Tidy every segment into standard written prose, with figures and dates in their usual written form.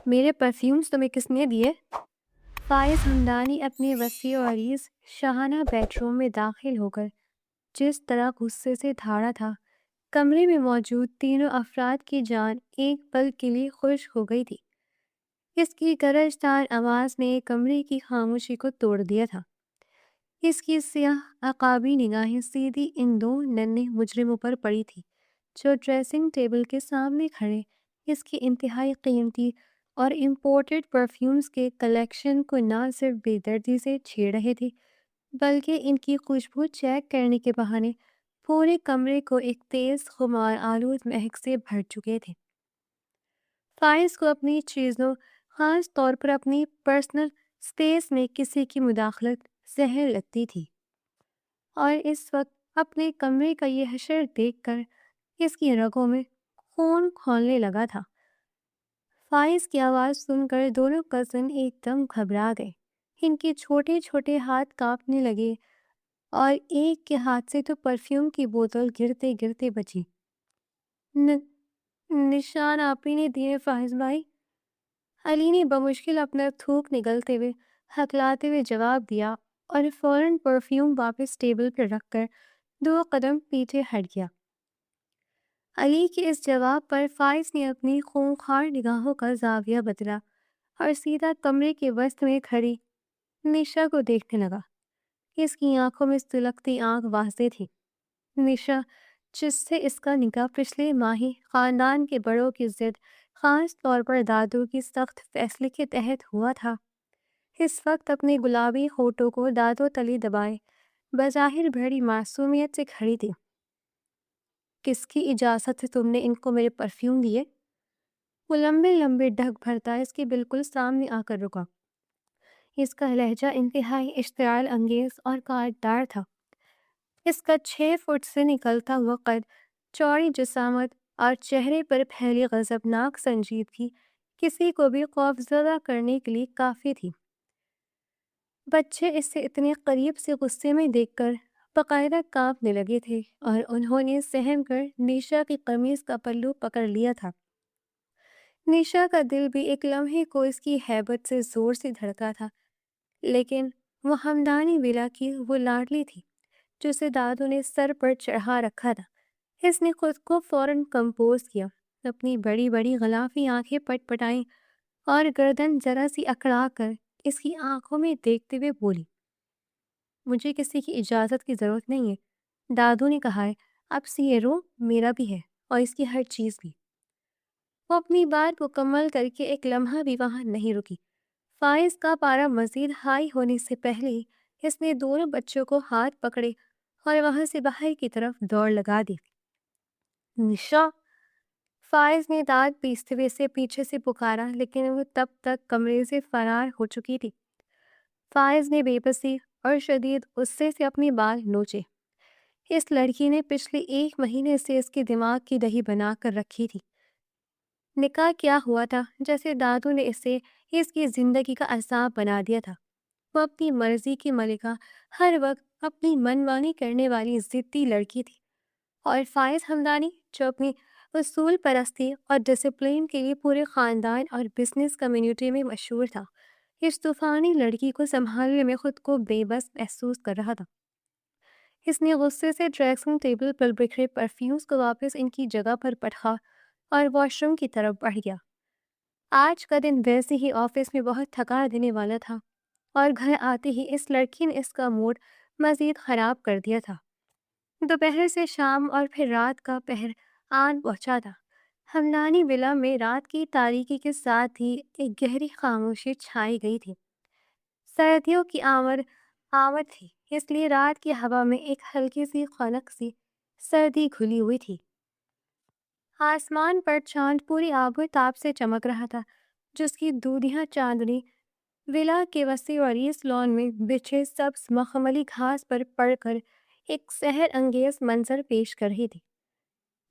میرے پرفیومز تمہیں کس نے دیے؟ فائز ہمدانی اپنے وسیع و عریض شاہانہ بیڈ روم میں داخل ہو کر جس طرح غصے سے دھاڑا تھا، کمرے میں موجود تینوں افراد کی جان ایک پل کے لیے خشک ہو گئی تھی۔ اس کی گرجدار آواز نے کمرے کی خاموشی کو توڑ دیا تھا۔ اس کی سیاہ عقابی نگاہیں سیدھی ان دو ننھے مجرموں پر پڑی تھی جو ڈریسنگ ٹیبل کے سامنے کھڑے اس کی انتہائی قیمتی اور امپورٹڈ پرفیومز کے کلیکشن کو نہ صرف بے دردی سے چھیڑ رہے تھے بلکہ ان کی خوشبو چیک کرنے کے بہانے پورے کمرے کو ایک تیز خمار آلود مہک سے بھر چکے تھے۔ فائز کو اپنی چیزوں، خاص طور پر اپنی پرسنل سپیس میں کسی کی مداخلت زہر لگتی تھی، اور اس وقت اپنے کمرے کا یہ حشر دیکھ کر اس کی رگوں میں خون کھولنے لگا تھا۔ فائز کی آواز سن کر دونوں کزن ایک دم گھبرا گئے۔ ان کے چھوٹے چھوٹے ہاتھ کانپنے لگے اور ایک کے ہاتھ سے تو پرفیوم کی بوتل گرتے گرتے بچی۔ نشان آپ ہی نے دیے فائز بھائی، علی نے بمشکل اپنا تھوک نگلتے ہوئے ہکلاتے ہوئے جواب دیا اور فوراً پرفیوم واپس ٹیبل پر رکھ کر 2 قدم پیچھے ہٹ گیا۔ علی کے اس جواب پر فائز نے اپنی خونخوار نگاہوں کا زاویہ بدلا اور سیدھا کمرے کے وسط میں کھڑی نشا کو دیکھنے لگا۔ اس کی آنکھوں میں سلگتی آنکھ واضح تھی۔ نشا، جس سے اس کا نکاح پچھلے ماہ ہی خاندان کے بڑوں کی ضد، خاص طور پر دادو کی سخت فیصلے کے تحت ہوا تھا، اس وقت اپنے گلابی ہونٹوں کو دانتوں تلے دبائے بظاہر بڑی معصومیت سے کھڑی تھی۔ کس کی اجازت سے تم نے ان کو میرے پرفیوم دیے؟ وہ لمبے لمبے ڈھک بھرتا اس کے بالکل سامنے آ کر رکا۔ اس کا لہجہ انتہائی اشتعال انگیز اور کاٹدار تھا۔ اس کا 6 فٹ سے نکلتا ہوا قد، چوڑی جسامت اور چہرے پر پھیلی غضبناک سنجیدگی کسی کو بھی خوفزدہ کرنے کے لیے کافی تھی۔ بچے اسے اتنے قریب سے غصے میں دیکھ کر باقاعدہ کانپنے لگے تھے اور انہوں نے سہم کر نیشا کی قمیض کا پلو پکڑ لیا تھا۔ نیشا کا دل بھی ایک لمحے کو اس کی ہیبت سے زور سے دھڑکا تھا، لیکن وہ ہمدانی ولا کی وہ لاڈلی تھی جسے دادو نے سر پر چڑھا رکھا تھا۔ اس نے خود کو فوراً کمپوز کیا، اپنی بڑی بڑی غلافی آنکھیں پٹ پٹائیں اور گردن ذرا سی اکڑا کر اس کی آنکھوں میں دیکھتے ہوئے بولی، مجھے کسی کی اجازت کی ضرورت نہیں ہے۔ دادو نے کہا ہے اب سے یہ روم میرا بھی ہے اور اس کی ہر چیز بھی۔ وہ اپنی بات مکمل کر کے ایک لمحہ بھی وہاں نہیں رکی۔ فائز کا پارا مزید ہائی ہونے سے پہلے ہی اس نے دونوں بچوں کو ہاتھ پکڑے اور وہاں سے باہر کی طرف دوڑ لگا دی۔ نشا، فائز نے دانت پیستے ہوئے اسے پیچھے سے پکارا، لیکن وہ تب تک کمرے سے فرار ہو چکی تھی۔ فائز نے بے بسی اور شدید غصے سے اپنے بال نوچے۔ اس لڑکی نے پچھلے 1 مہینے سے اس کے دماغ کی دہی بنا کر رکھی تھی۔ نکاح کیا ہوا تھا جیسے دادو نے اسے اس کی زندگی کا عذاب بنا دیا تھا۔ وہ اپنی مرضی کی ملکہ، ہر وقت اپنی منمانی کرنے والی ضدی لڑکی تھی، اور فائز ہمدانی جو اپنی اصول پرستی اور ڈسپلن کے لیے پورے خاندان اور بزنس کمیونٹی میں مشہور تھا، اس طوفانی لڑکی کو سنبھالنے میں خود کو بے بس محسوس کر رہا تھا۔ اس نے غصے سے ڈریسنگ ٹیبل پر بکھرے پرفیومز کو واپس ان کی جگہ پر پٹخا اور واش روم کی طرف بڑھ گیا۔ آج کا دن ویسے ہی آفس میں بہت تھکا دینے والا تھا، اور گھر آتے ہی اس لڑکی نے اس کا موڈ مزید خراب کر دیا تھا۔ دوپہر سے شام اور پھر رات کا پہر آن پہنچا تھا۔ ہمدانی ولا میں رات کی تاریکی کے ساتھ ہی ایک گہری خاموشی چھائی گئی تھی۔ سردیوں کی آمد تھی، اس لیے رات کی ہوا میں ایک ہلکی سی خنک سی سردی گھلی ہوئی تھی۔ آسمان پر چاند پوری آب و تاب سے چمک رہا تھا، جس کی دودھیاں چاندنی ولا کے وسیع و عریض لان میں بچھے سبز مخملی گھاس پر پڑ کر ایک سحر انگیز منظر پیش کر رہی تھی۔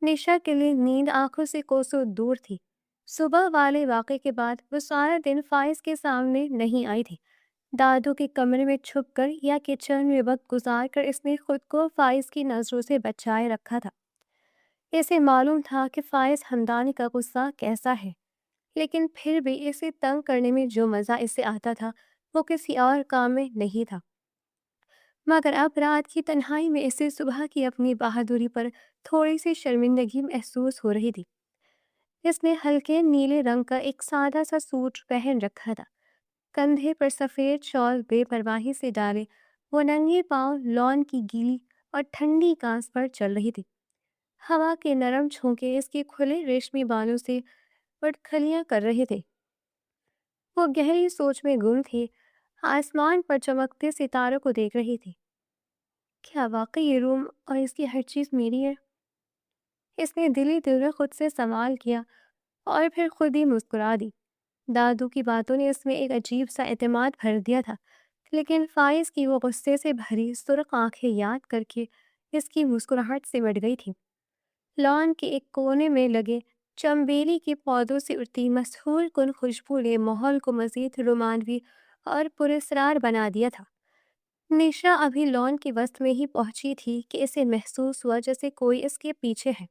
نشا کے لیے نیند آنکھوں سے کوسوں دور تھی۔ صبح والے واقعے کے بعد وہ سارا دن فائز کے سامنے نہیں آئی تھی۔ دادو کے کمرے میں چھپ کر یا کچن میں وقت گزار کر اس نے خود کو فائز کی نظروں سے بچائے رکھا تھا۔ اسے معلوم تھا کہ فائز ہمدانی کا غصہ کیسا ہے، لیکن پھر بھی اسے تنگ کرنے میں جو مزہ اسے آتا تھا وہ کسی اور کام میں نہیں تھا۔ مگر اب رات کی تنہائی میں اسے صبح کی اپنی بہادری پر تھوڑی سی شرمندگی محسوس ہو رہی تھی۔ اس نے ہلکے نیلے رنگ کا ایک سادہ سا سوٹ پہن رکھا تھا، کندھے پر سفید شال بے پرواہی سے ڈالے وہ ننگے پاؤں لان کی گیلی اور ٹھنڈی گھاس پر چل رہی تھی۔ ہوا کے نرم جھونکے اس کے کھلے ریشمی بالوں سے پٹخلیاں کر رہے تھے۔ وہ گہری سوچ میں گم تھی، آسمان پر چمکتے ستاروں کو دیکھ رہی تھی۔ کیا واقعی یہ روم اور اس کی ہر چیز میری ہے؟ اس نے دلی دل میں خود سے سوال کیا اور پھر خود ہی مسکرا دی۔ دادو کی باتوں نے اس میں ایک عجیب سا اعتماد بھر دیا تھا، لیکن فائز کی وہ غصے سے بھری سرخ آنکھیں یاد کر کے اس کی مسکراہٹ سمٹ گئی تھی۔ لان کے ایک کونے میں لگے چمبیلی کے پودوں سے اڑتی مسحور کن خوشبو نے ماحول کو مزید رومانوی اور پراسرار بنا دیا تھا۔ نشا ابھی لان کے وسط میں ہی پہنچی تھی کہ اسے محسوس ہوا جیسے کوئی اس کے پیچھے ہے۔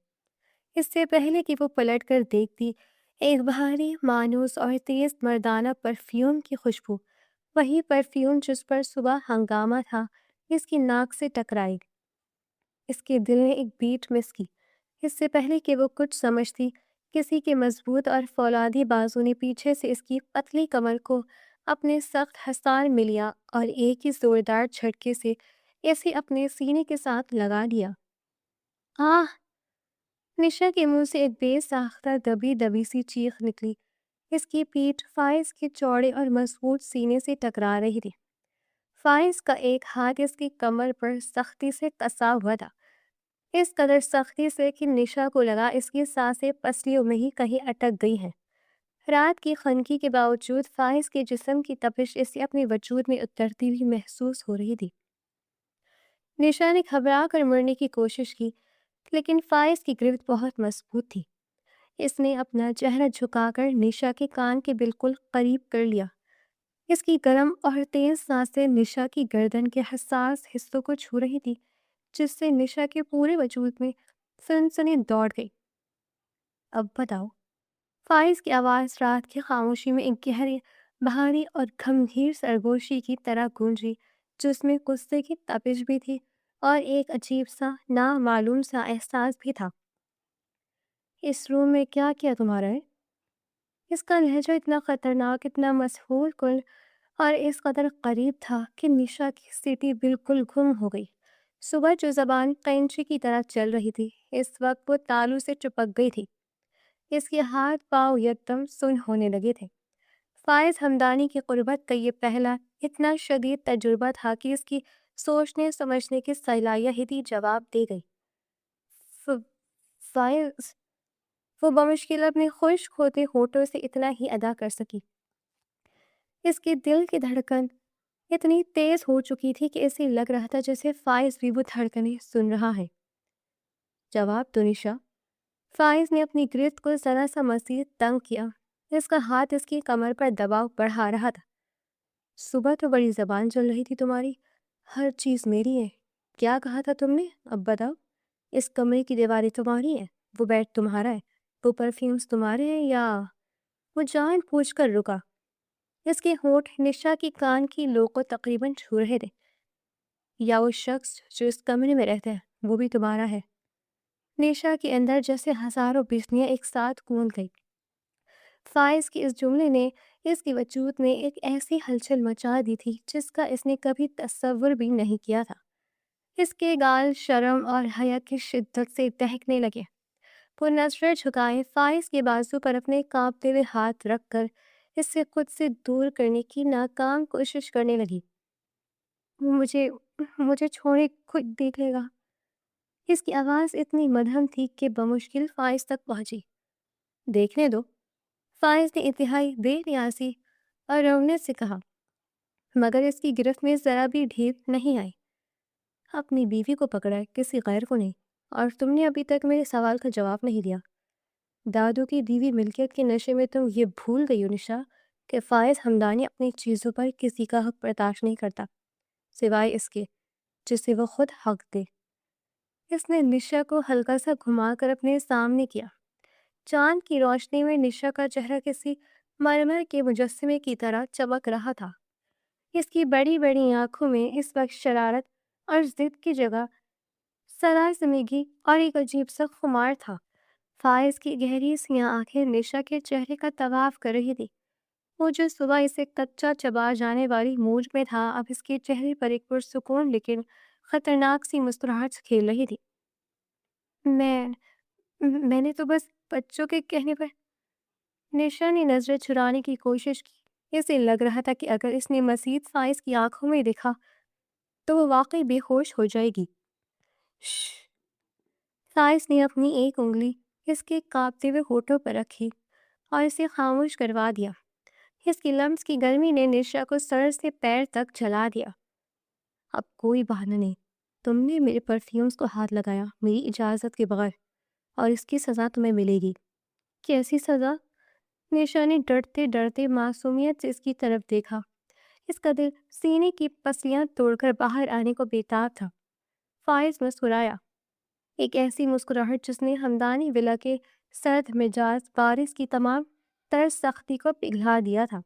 اس سے پہلے کہ وہ پلٹ کر دیکھتی، ایک بھاری مانوس اور تیز مردانہ پرفیوم کی خوشبو، وہی پرفیوم جس پر صبح ہنگامہ تھا، اس کی ناک سے ٹکرائی۔ اس کے دل نے ایک بیٹ مس کی۔ اس سے پہلے کہ وہ کچھ سمجھتی، کسی کے مضبوط اور فولادی بازو نے پیچھے سے اس کی پتلی کمر کو اپنے سخت ہستان میں لیا اور ایک ہی زوردار جھٹکے سے اسے اپنے سینے کے ساتھ لگا دیا۔ آہ! نشا کے منہ سے ایک بے ساختہ دبی دبی سی چیخ نکلی۔ اس کی پیٹھ فائز کے چوڑے اور مضبوط سینے سے ٹکرا رہی تھی۔ فائز کا ایک ہاتھ اس کی کمر پر سختی سے کسا ہوا تھا، اس قدر سختی سے کہ نشا کو لگا اس کی سانسیں پسلیوں میں ہی کہیں اٹک گئی ہیں۔ رات کی خنکی کے باوجود فائز کے جسم کی تپش اسے اپنے وجود میں اترتی ہوئی محسوس ہو رہی تھی۔ نشا نے گھبرا کر مڑنے کی کوشش کی، لیکن فائز کی گرفت بہت مضبوط تھی۔ اس نے اپنا چہرہ جھکا کر نشا کے کان کے بالکل قریب کر لیا۔ اس کی گرم اور تیز سانسیں نشا کی گردن کے حساس حصوں کو چھو رہی تھی، جس سے نشا کے پورے وجود میں سنسنی دوڑ گئی۔ اب بتاؤ۔ فائز کی آواز رات کی خاموشی میں ایک گہری، بھاری اور گمبھیر سرگوشی کی طرح گونجی، جس میں غصے کی تپش بھی تھی اور ایک عجیب سا نامعلوم سا احساس بھی تھا۔ اس روم میں کیا کیا تمہارا ہے؟ اس کا لہجہ اتنا خطرناک، اتنا مسحور کن اور اس قدر قریب تھا کہ نشا کی سیٹی بالکل گم ہو گئی۔ صبح جو زبان قینچی کی طرح چل رہی تھی، اس وقت وہ تالو سے چپک گئی تھی۔ اس کے ہاتھ پاؤں یکدم سن ہونے لگے تھے۔ فائز ہمدانی کی قربت کا یہ پہلا اتنا شدید تجربہ تھا کہ اس کی سوچنے سمجھنے کی صلاحیت ہی جواب دے گئی۔ فائز، وہ بمشکل اپنے خشک ہوتے ہونٹوں سے اتنا ہی ادا کر سکی۔ اس کے دل کی دھڑکن اتنی تیز ہو چکی تھی کہ اسے لگ رہا تھا جیسے فائز بھی وہ دھڑکنیں سن رہا ہے۔ جواب دو نشا۔ فائز نے اپنی گرفت کو ذرا سا مزید تنگ کیا۔ اس کا ہاتھ اس کی کمر پر دباؤ بڑھا رہا تھا۔ صبح تو بڑی زبان چل رہی تھی تمہاری، ہر چیز میری ہے۔ کیا کہا تھا تم نے؟ اب بتاؤ۔ اس کمرے کی دیواریں تمہاری ہیں، وہ بیڈ تمہارا ہے، وہ پرفیومز تمہارے ہیں یا… وہ جان پوچھ کر رکا۔ اس کے ہونٹ نشا کی کان کی لو کو تقریباً چھو رہے تھے۔ یا وہ شخص جو اس کمرے میں رہتا ہے وہ بھی تمہارا ہے؟ نشا کے اندر جیسے ہزاروں بجلیاں ایک ساتھ گونج گئی۔ فائز کے اس جملے نے اس کے وجود میں ایک ایسی ہلچل مچا دی تھی جس کا اس نے کبھی تصور بھی نہیں کیا تھا۔ اس کے گال شرم اور حیا کی شدت سے دہکنے لگے۔ وہ نظریں جھکائے فائز کے بازو پر اپنے کانپتے ہوئے ہاتھ رکھ کر اس سے خود سے دور کرنے کی ناکام کوشش کرنے لگی۔ مجھے چھوڑے، خود دیکھ لے گا۔ اس کی آواز اتنی مدھم تھی کہ بمشکل فائز تک پہنچی۔ دیکھنے دو، فائز نے انتہائی بے نیازی اور رونے سے کہا، مگر اس کی گرفت میں ذرا بھی ڈھیل نہیں آئی۔ اپنی بیوی کو پکڑا ہے، کسی غیر کو نہیں، اور تم نے ابھی تک میرے سوال کا جواب نہیں دیا۔ دادو کی دیوی ملکیت کے نشے میں تم یہ بھول گئی ہو نشا کہ فائز ہمدانی اپنی چیزوں پر کسی کا حق برداشت نہیں کرتا، سوائے اس کے جسے وہ خود حق دے۔ اس نے نشا کو ہلکا سا گھما کر اپنے سامنے کیا۔ چاند کی روشنی میں نشا کا چہرہ کسی مرمر کے مجسمے کی طرح چمک رہا تھا۔ اس کی بڑی بڑی آنکھوں میں اس وقت شرارت اور ضد کی جگہ سراسیمگی اور ایک عجیب سا خمار تھا۔ فائز کی گہری سیاہ آنکھیں نشا کے چہرے کا طواف کر رہی تھی۔ وہ جو صبح اسے کچا چبا جانے والی موج میں تھا، اب اس کے چہرے پر ایک پرسکون لیکن خطرناک سی مسکراہٹ کھیل رہی تھی۔ میں میں نے تو بس بچوں کے کہنے پر… نشا نے نظریں چرانے کی کوشش کی۔ اسے لگ رہا تھا کہ اگر اس نے مزید فائز کی آنکھوں میں دیکھا تو وہ واقعی بے ہوش ہو جائے گی۔ شش! فائز نے اپنی ایک انگلی اس کے کانپتے ہوئے ہونٹوں پر رکھی اور اسے خاموش کروا دیا۔ اس کی لمس کی گرمی نے نشا کو سر سے پیر تک جلا دیا۔ اب کوئی بہانہ نہیں، تم نے میرے پرفیومز کو ہاتھ لگایا میری اجازت کے بغیر، اور اس کی سزا تمہیں ملے گی۔ کیسی سزا؟ نشا نے ڈرتے ڈرتے معصومیت سے اس کی طرف دیکھا۔ اس کا دل سینے کی پسلیاں توڑ کر باہر آنے کو بیتاب تھا۔ فائز مسکرایا، ایک ایسی مسکراہٹ جس نے ہمدانی ولا کے سرد مزاج بارش کی تمام تر سختی کو پگھلا دیا تھا۔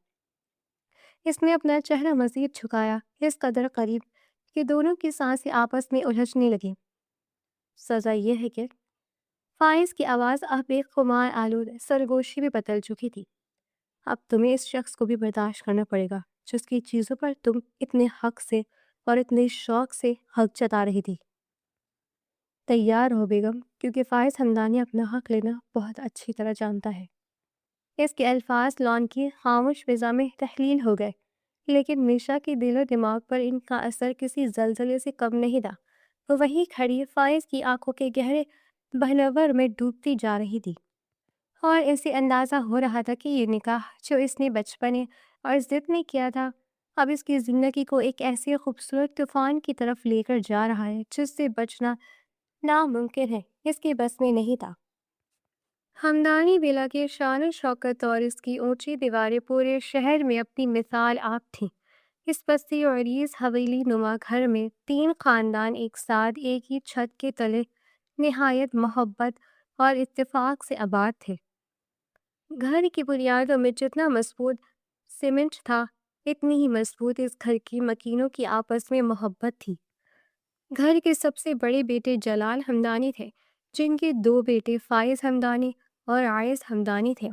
اس نے اپنا چہرہ مزید جھکایا، اس قدر قریب کہ دونوں کی سانسیں آپس میں الجھنے لگیں۔ سزا یہ ہے کہ… فائز کی آواز اب ایک خمار آلود سرگوشی میں بدل چکی تھی۔ اب تمہیں اس شخص کو بھی برداشت کرنا پڑے گا جس کی چیزوں پر تم اتنے حق سے اور اتنے شوق سے حق جتا رہی تھی۔ تیار ہو بیگم، کیونکہ فائز ہمدانی اپنا حق لینا بہت اچھی طرح جانتا ہے۔ اس کے الفاظ لان کی خاموش فضا میں تحلیل ہو گئے، لیکن نشا کے دل و دماغ پر ان کا اثر کسی زلزلے سے کم نہیں تھا۔ وہ وہیں کھڑی فائز کی آنکھوں کے گہرے بہلور میں ڈوبتی جا رہی تھی، اور اسے اندازہ ہو رہا تھا کہ یہ نکاح جو اس نے بچپنے اور ضد میں کیا تھا، اب اس کی زندگی کو ایک ایسے خوبصورت طوفان کی طرف لے کر جا رہا ہے جس سے بچنا ناممکن ہے، اس کے بس میں نہیں تھا۔ ہمدانی ولا کے شان و شوکت اور اس کی اونچی دیواریں پورے شہر میں اپنی مثال آپ تھیں۔ اس پستی اور عریض حویلی نما گھر میں 3 خاندان ایک ساتھ ایک ہی چھت کے تلے نہایت محبت اور اتفاق سے آباد تھے۔ گھر کی بنیادوں میں جتنا مضبوط سیمنٹ تھا، اتنی ہی مضبوط اس گھر کی مکینوں کی آپس میں محبت تھی۔ گھر کے سب سے بڑے بیٹے جلال ہمدانی تھے، جن کے 2 بیٹے فائز ہمدانی اور عائز ہمدانی تھے،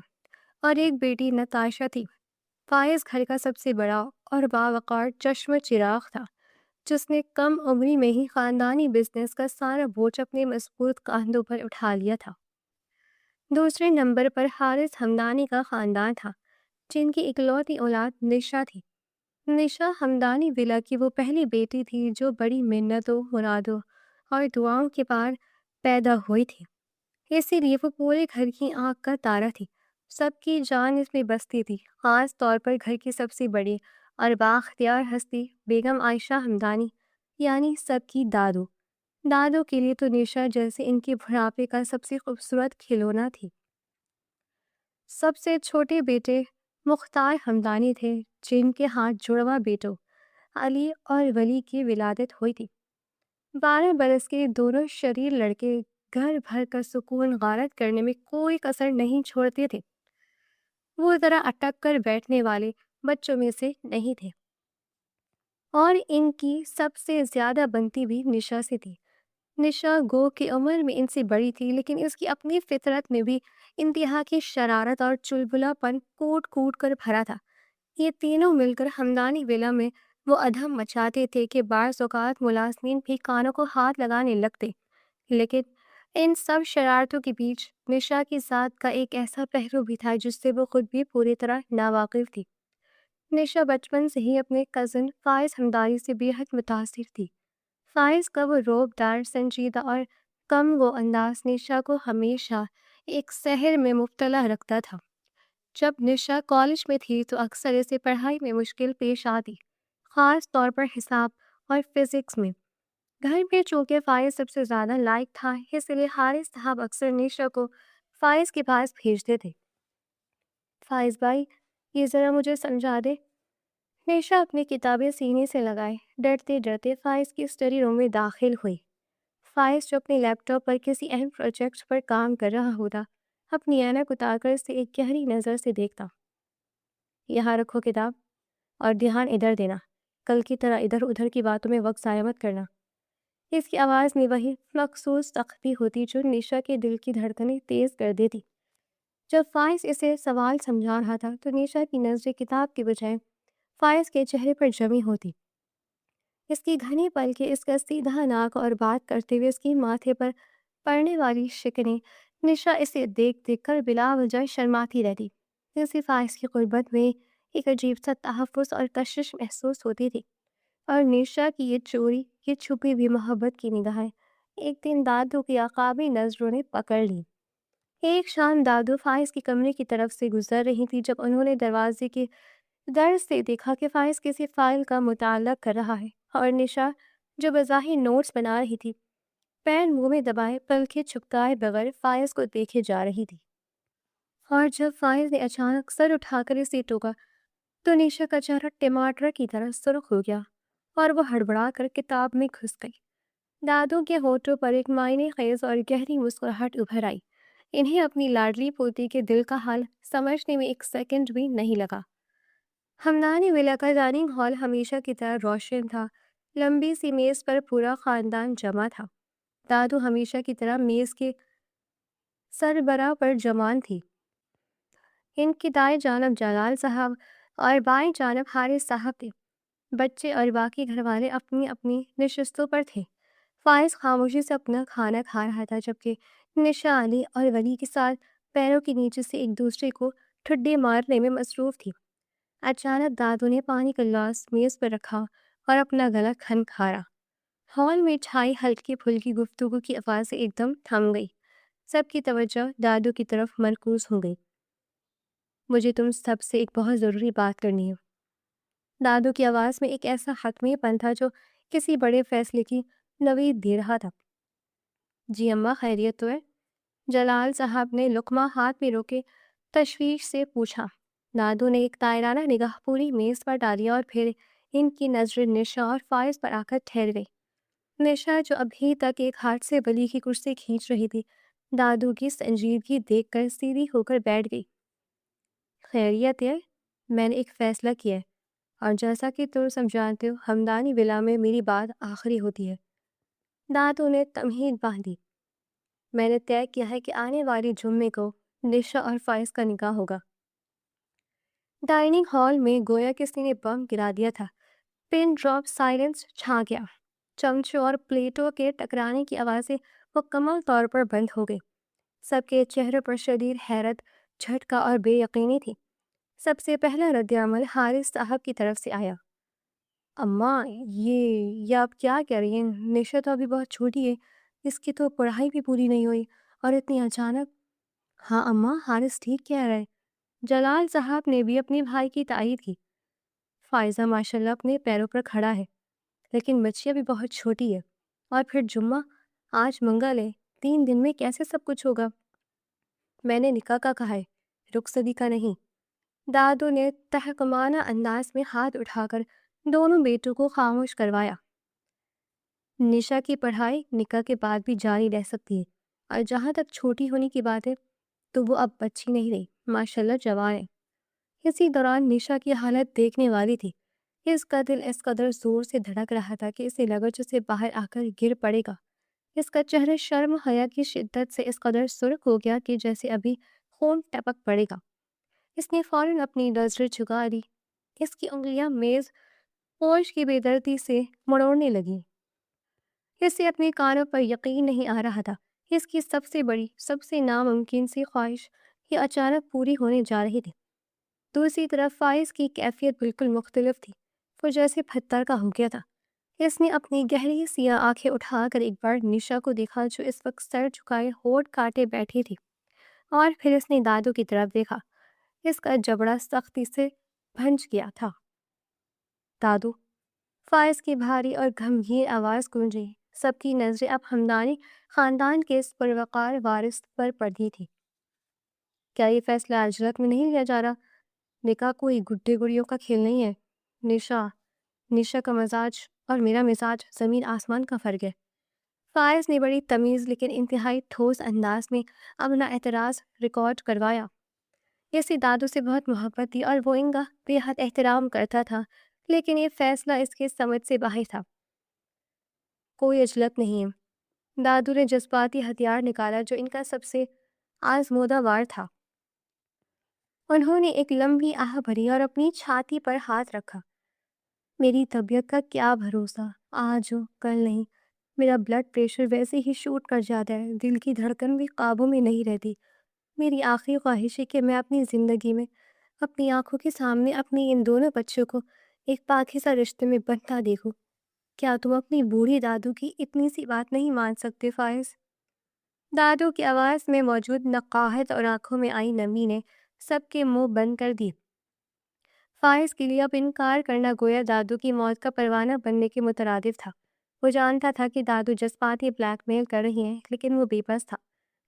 اور ایک بیٹی نتاشا تھی۔ فائز گھر کا سب سے بڑا اور باوقار چشم چراغ تھا، جس نے کم عمری میں ہی خاندانی بزنس کا سارا بوجھ اپنے مضبوط کاندھوں پر اٹھا لیا تھا۔ دوسرے نمبر پر حارث ہمدانی کا خاندان تھا، جن کی اکلوتی اولاد نشا تھی۔ نشا ہمدانی ولا کی وہ پہلی بیٹی تھی جو بڑی منتوں، مرادوں اور دعاؤں کے بعد پیدا ہوئی تھی، اسی لیے وہ پورے گھر کی آنکھ کا تارا تھی۔ سب کی جان اس میں بستی تھی، خاص طور پر گھر کی سب سے بڑی اور بااختیار ہستی بیگم عائشہ ہمدانی، یعنی سب کی دادو۔ دادو کے لیے تو نشا جیسے ان کے بڑھاپے کا سب سے خوبصورت کھلونا تھی۔ سب سے چھوٹے بیٹے مختار ہمدانی تھے، جن کے ہاتھ جڑواں بیٹوں علی اور ولی کی ولادت ہوئی تھی۔ 12 برس کے دونوں شریر لڑکے گھر بھر کا سکون غارت کرنے میں کوئی کسر نہیں چھوڑتے تھے۔ وہ ذرا اٹک کر بیٹھنے والے بچوں میں سے نہیں تھے، اور ان کی سب سے زیادہ بنتی بھی نشا سے تھی۔ نشا گو کی عمر میں ان سے بڑی تھی، لیکن اس کی اپنی فطرت میں بھی انتہا کی شرارت اور چلبلا پن کوٹ کوٹ کر بھرا تھا۔ یہ تینوں مل کر ہمدانی ولا میں وہ ادھم مچاتے تھے کہ بعض اوقات ملازمین بھی کانوں کو ہاتھ لگانے لگتے، لیکن ان سب شرارتوں کے بیچ نشا کی ذات کا ایک ایسا پہلو بھی تھا جس سے وہ خود بھی پوری طرح ناواقف تھی۔ نشا بچپن سے ہی اپنے کزن فائز ہمدانی سے بے حد متاثر تھی۔ فائز کا وہ روب دار، سنجیدہ اور کم وہ انداز نشا کو ہمیشہ ایک سحر میں مبتلا رکھتا تھا۔ جب نشا کالج میں تھی تو اکثر اسے پڑھائی میں مشکل پیش آتی، خاص طور پر حساب اور فزکس میں۔ گھر میں چونکہ فائز سب سے زیادہ لائق تھا، اس لیے حارث صاحب اکثر نشا کو فائز کے پاس بھیجتے تھے۔ فائز بھائی، یہ ذرا مجھے سمجھا دے۔ نشا اپنی کتابیں سینے سے لگائے ڈرتے ڈرتے فائز کی اسٹڈی روم میں داخل ہوئی۔ فائز جو اپنے لیپ ٹاپ پر کسی اہم پروجیکٹ پر کام کر رہا ہوتا، اپنی اینک اتار کر اسے ایک گہری نظر سے دیکھتا۔ یہاں رکھو کتاب، اور دھیان ادھر دینا، کل کی طرح ادھر ادھر کی باتوں میں وقت ضائع مت کرنا۔ اس کی آواز میں وہی مخصوص سختی ہوتی جو نشا کے دل کی دھڑکنیں تیز کر دیتی۔ جب فائز اسے سوال سمجھا رہا تھا تو نشا کی نظریں کتاب کے بجائے فائز کے چہرے پر جمی ہوتی۔ اس کی گھنی پلکیں، اس کا سیدھا ناک اور بات کرتے ہوئے اس کی ماتھے پر پڑنے والی شکنیں، نشا اسے دیکھ دیکھ کر بلا وجہ شرماتی رہتی۔ اسے فائز کی قربت میں ایک عجیب سا تحفظ اور کشش محسوس ہوتی تھی، اور نشا کی یہ چوری، یہ چھپی ہوئی محبت کی نگاہیں ایک دن دادو کی عقابی نظروں نے پکڑ لی۔ ایک شام دادو فائز کی کمرے کی طرف سے گزر رہی تھی جب انہوں نے دروازے کے در سے دیکھا کہ فائز کسی فائل کا مطالعہ کر رہا ہے، اور نشا جو بظاہر نوٹس بنا رہی تھی پین منہ میں دبائے پلکیں چھپکائے بغیر فائز کو دیکھے جا رہی تھی۔ اور جب فائز نے اچانک سر اٹھا کر اسے ٹوکا تو نشا کا چہرہ ٹماٹر کی طرح سرخ ہو گیا اور وہ ہڑبڑا کر کتاب میں گھس گئی۔ دادو کے ہونٹوں پر ایک معنی خیز اور گہری مسکراہٹ ابھر آئی۔ انہیں اپنی لاڈلی پوتی کے دل کا حال سمجھنے میں ایک سیکنڈ بھی نہیں لگا۔ ہمدانی ولا کا ڈائننگ ہال ہمیشہ کی طرح روشن تھا۔ لمبی سی میز پر پورا خاندان جمع تھا۔ دادو ہمیشہ کی طرح میز کے سربراہ پر جمان تھی۔ ان کی دائیں جانب جلال صاحب اور بائیں جانب حارث صاحب تھے۔ بچے اور باقی گھر والے اپنی اپنی نشستوں پر تھے۔ فائز خاموشی سے اپنا کھانا کھا رہا تھا جبکہ نشا علی اور ولی کے ساتھ پیروں کے نیچے سے ایک دوسرے کو ٹھڈے مارنے میں مصروف تھی۔ اچانک دادو نے پانی کا گلاس میز پر رکھا اور اپنا گلا کھنکھارا۔ ہال میں چھائی ہلکی پھلکی گفتگو کی آوازیں ایک دم تھم گئی۔ سب کی توجہ دادو کی طرف مرکوز ہو گئی۔ مجھے تم سب سے ایک بہت ضروری بات کرنی ہے۔ دادو کی آواز میں ایک ایسا حتمی پن تھا جو کسی بڑے فیصلے کی نوید دے رہا تھا۔ جی اماں، خیریت تو ہے؟ جلال صاحب نے لقمہ ہاتھ میں روکے تشویش سے پوچھا۔ دادو نے ایک تائرانہ نگاہ پوری میز پر ڈالی اور پھر ان کی نظریں نشا اور فائز پر آ کر ٹھہر گئی۔ نشا جو ابھی تک ایک ہاتھ سے ولی کی کرسی کھینچ رہی تھی، دادو کی سنجیدگی دیکھ کر سیدھی ہو کر بیٹھ گئی۔ خیریت ہے؟ میں نے ایک فیصلہ کیا ہے، اور جیسا کہ تم سب جانتے ہو ہمدانی ولا میں میری بات آخری ہوتی ہے۔ دادو نے تمہید باندھی۔ میں نے طے کیا ہے کہ آنے والی جمعے کو نشا اور فائز کا نکاح ہوگا۔ ڈائننگ ہال میں گویا کسی نے بم گرا دیا تھا۔ پن ڈراپ سائلنس چھا گیا۔ چمچوں اور پلیٹوں کے ٹکرانے کی آوازیں مکمل طور پر بند ہو گئی۔ سب کے چہروں پر شدید حیرت، جھٹکا اور بے یقینی تھی۔ سب سے پہلا رد عمل حارث صاحب کی طرف سے آیا۔ اماں، یہ آپ کیا کہہ رہی ہیں؟ نشا تو ابھی بہت چھوٹی ہے، اس کی تو پڑھائی بھی پوری نہیں ہوئی، اور اتنی اچانک۔ ہاں اماں، حارث ٹھیک کہہ رہا ہے۔ جلال صاحب نے بھی اپنی بھائی کی تائید کی۔ فائزہ ماشاءاللہ اپنے پیروں پر کھڑا ہے، لیکن بچی ابھی بہت چھوٹی ہے، اور پھر جمعہ، آج منگل ہے، 3 دن میں کیسے سب کچھ ہوگا؟ میں نے نکاح کا کہا ہے، رخصتی کا نہیں۔ دادو نے تحکمانہ انداز میں ہاتھ اٹھا کر دونوں بیٹوں کو خاموش کروایا۔ نشا کی پڑھائی نکاح کے بعد بھی جاری رہ سکتی ہے، اور جہاں تک چھوٹی ہونے کی بات ہے تو وہ اب بچی نہیں رہی، ماشاءاللہ جوان ہے۔ اسی دوران نشا کی حالت دیکھنے والی تھی۔ اس کا دل اس قدر زور سے دھڑک رہا تھا کہ اسے لگا جسے باہر آ کر گر پڑے گا۔ اس کا چہرہ شرم حیا کی شدت سے اس قدر سرخ ہو گیا کہ جیسے ابھی خون ٹپک پڑے گا۔ اس نے فوراً اپنی نظریں جھکا دی۔ اس کی انگلیاں میز پوش کی بے دردی سے مڑوڑنے لگیں۔ اسے اپنے کانوں پر یقین نہیں آ رہا تھا۔ اس کی سب سے بڑی، سب سے ناممکن سی خواہش یہ اچانک پوری ہونے جا رہی تھی۔ دوسری طرف فائز کی کیفیت بالکل مختلف تھی۔ وہ جیسے پتھر کا ہو گیا تھا۔ اس نے اپنی گہری سیاہ آنکھیں اٹھا کر ایک بار نشا کو دیکھا جو اس وقت سر جھکائے ہونٹ کاٹے بیٹھی تھی، اور پھر اس نے دادو کی طرف دیکھا۔ اس کا جبڑا سختی سے بھنج گیا تھا۔ دادو، فائز کی بھاری اور گھمگیر آواز گونجی۔ سب کی نظریں اب ہمدانی خاندان کے اس پروقار وارث پر پڑی تھی۔ کیا یہ فیصلہ عجلت میں نہیں لیا جا رہا؟ نکاح کوئی گڈے گڑیوں کا کھیل نہیں ہے۔ نشا کا مزاج اور میرا مزاج زمین آسمان کا فرق ہے۔ فائز نے بڑی تمیز لیکن انتہائی ٹھوس انداز میں اپنا اعتراض ریکارڈ کروایا۔ اسے دادو سے بہت محبت تھی اور وہ ان کا بے حد احترام کرتا تھا، لیکن یہ فیصلہ اس کے سمجھ سے باہر تھا۔ کوئی اجلت نہیں ہے۔ دادو نے جذباتی ہتھیار نکالا جو ان کا سب سے آزمودہ وار تھا۔ انہوں نے ایک لمبی آہ بھری اور اپنی چھاتی پر ہاتھ رکھا۔ میری طبیعت کا کیا بھروسہ، آج ہو کل نہیں۔ میرا بلڈ پریشر ویسے ہی شوٹ کر جاتا ہے، دل کی دھڑکن بھی قابو میں نہیں رہتی۔ میری آخری خواہش ہے کہ میں اپنی زندگی میں اپنی آنکھوں کے سامنے اپنی ان دونوں بچوں کو ایک پاکیزہ رشتے میں بنتا دیکھوں۔ کیا تم اپنی بوڑھی دادو کی اتنی سی بات نہیں مان سکتے فائز؟ دادو کی آواز میں موجود نقاہت اور آنکھوں میں آئی نمی نے سب کے منہ بند کر دی۔ فائز کے لیے اب انکار کرنا گویا دادو کی موت کا پروانہ بننے کے مترادف تھا۔ وہ جانتا تھا کہ دادو جذباتی بلیک میل کر رہی ہیں، لیکن وہ بے بس تھا۔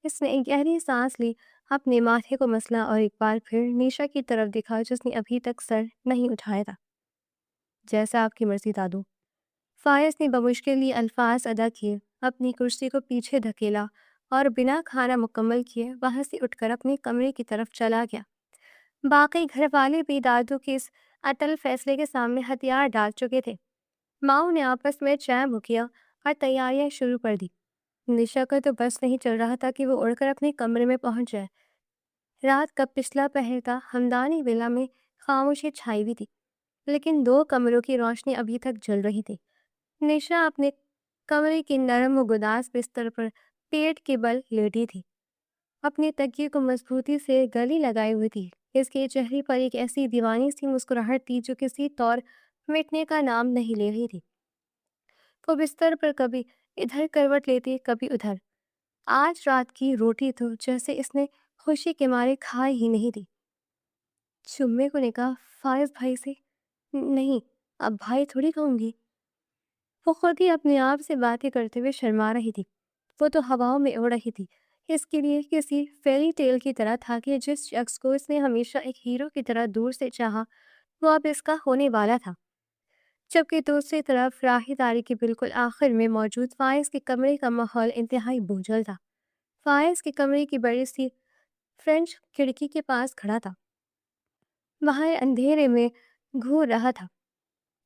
اس نے ایک گہری سانس لی، اپنے ماتھے کو مسلا اور ایک بار پھر نیشا کی طرف دیکھا جس نے ابھی تک سر نہیں اٹھایا تھا۔ جیسا آپ کی مرضی دادو۔ فائز نے بمشکل یہ الفاظ ادا کیے، اپنی کرسی کو پیچھے دھکیلا اور بنا کھانا مکمل کیے وہاں سے اٹھ کر اپنے کمرے کی طرف چلا گیا۔ باقی گھر والے بھی دادو کے اس اٹل فیصلے کے سامنے ہتھیار ڈال چکے تھے۔ ماؤں نے آپس میں چیم کیا اور تیاریاں شروع کر دی۔ نشا کا تو بس نہیں چل رہا تھا کہ وہ اڑ کر اپنے کمرے میں پہنچ جائے۔ رات کا پچھلا پہر تھا، ہمدانی ولا میں خاموشی چھائی ہوئی تھی، لیکن 2 کمروں کی روشنی ابھی تک جل رہی تھی۔ نشا اپنے کمرے کی نرم و گداز بستر پر پیٹ کے بل لیٹی تھی، اپنے تکیے کو مضبوطی سے گلی لگائی ہوئی تھی۔ اس کے چہرے پر ایک ایسی دیوانی سی مسکراہٹ تھی جو کسی طور مٹنے کا نام نہیں لے رہی تھی۔ وہ بستر پر کبھی ادھر کروٹ لیتی، کبھی ادھر۔ آج رات کی روٹی تو جیسے اس نے خوشی کے مارے کھائی ہی نہیں تھی۔ چمے کو نے کہا فائز بھائی سے، نہیں اب بھائی تھوڑی کہوں گی۔ وہ خود ہی اپنے آپ سے باتیں کرتے ہوئے شرما رہی تھی۔ وہ تو ہواؤں میں اڑ رہی تھی۔ اس کے لیے کسی فیری ٹیل کی طرح تھا کہ جس شخص کو اس نے ہمیشہ ایک ہیرو کی طرح دور سے چاہا وہ اب اس کا ہونے والا تھا۔ جبکہ دوسری طرف راہی داری کے بالکل آخر میں موجود فائز کے کمرے کا ماحول انتہائی بوجھل تھا۔ فائز کے کمرے کی بڑی سی فرنچ کھڑکی کے پاس کھڑا تھا، باہر اندھیرے میں گھور رہا تھا۔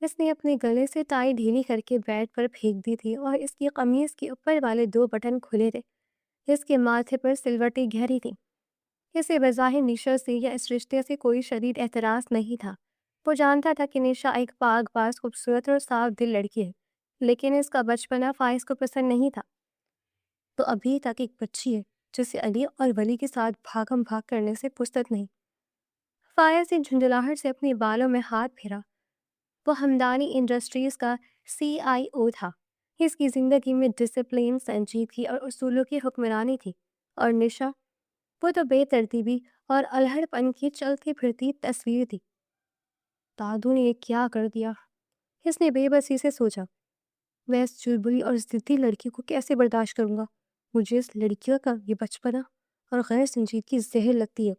اس نے اپنے گلے سے ٹائی ڈھیلی کر کے بیڈ پر پھینک دی تھی اور اس کی قمیض کے اوپر والے 2 بٹن کھلے تھے۔ اس کے ماتھے پر سلوٹی گہری تھی۔ اسے بظاہر نیشا سے یا اس رشتے سے کوئی شدید اعتراض نہیں تھا۔ وہ جانتا تھا کہ نیشا ایک پاک باز، خوبصورت اور صاف دل لڑکی ہے، لیکن اس کا بچپنا فائز کو پسند نہیں تھا۔ تو ابھی تک ایک بچی ہے جسے علی اور ولی کے ساتھ بھاگم بھاگ کرنے سے فرصت نہیں۔ فائز نے جھنجھلاہٹ سے اپنے بالوں میں ہاتھ پھیرا۔ وہ ہمدانی انڈسٹریز کا CIO تھا۔ اس کی زندگی میں ڈسپلین، سنجیدگی اور اصولوں کی حکمرانی تھی، اور نشا، وہ تو بے ترتیبی اور الہڑ پن کی چلتی پھرتی تصویر تھی۔ دادو نے یہ کیا کر دیا؟ اس نے بے بسی سے سوچا۔ میں اس چلبلی اور ضدی لڑکی کو کیسے برداشت کروں گا؟ مجھے اس لڑکیوں کا یہ بچپنا اور غیر سنجیدگی زہر لگتی ہے۔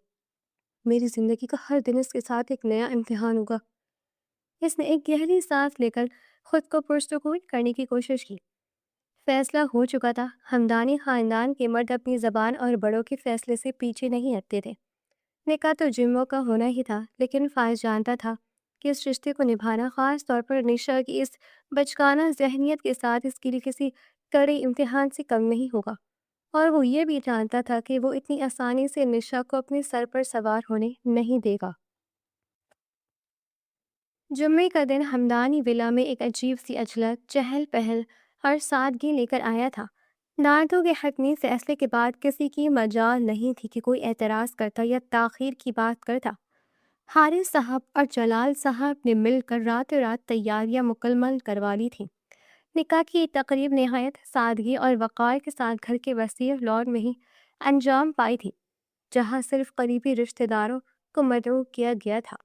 میری زندگی کا ہر دن اس کے ساتھ ایک نیا امتحان ہوگا۔ اس نے ایک گہری سانس لے کر خود کو پرسکون کرنے کی کوشش کی۔ فیصلہ ہو چکا تھا۔ ہمدانی خاندان کے مرد اپنی زبان اور بڑوں کے فیصلے سے پیچھے نہیں ہٹتے تھے۔ نکاح تو جموں کا ہونا ہی تھا، لیکن فائز جانتا تھا کہ اس رشتے کو نبھانا، خاص طور پر نشا کی اس بچگانہ ذہنیت کے ساتھ، اس کے لیے کسی کڑے امتحان سے کم نہیں ہوگا۔ اور وہ یہ بھی جانتا تھا کہ وہ اتنی آسانی سے نشا کو اپنے سر پر سوار ہونے نہیں دے گا۔ جمعے کا دن ہمدانی ولا میں ایک عجیب سی اجلت، چہل پہل اور سادگی لے کر آیا تھا۔ دادو کے حتمی فیصلے کے بعد کسی کی مجال نہیں تھی کہ کوئی اعتراض کرتا یا تاخیر کی بات کرتا۔ حارث صاحب اور جلال صاحب نے مل کر راتوں رات تیاریاں مکمل کروا لی تھیں۔ نکاح کی تقریب نہایت سادگی اور وقار کے ساتھ گھر کے وسیع لان میں ہی انجام پائی تھی، جہاں صرف قریبی رشتہ داروں کو مدعو کیا گیا تھا۔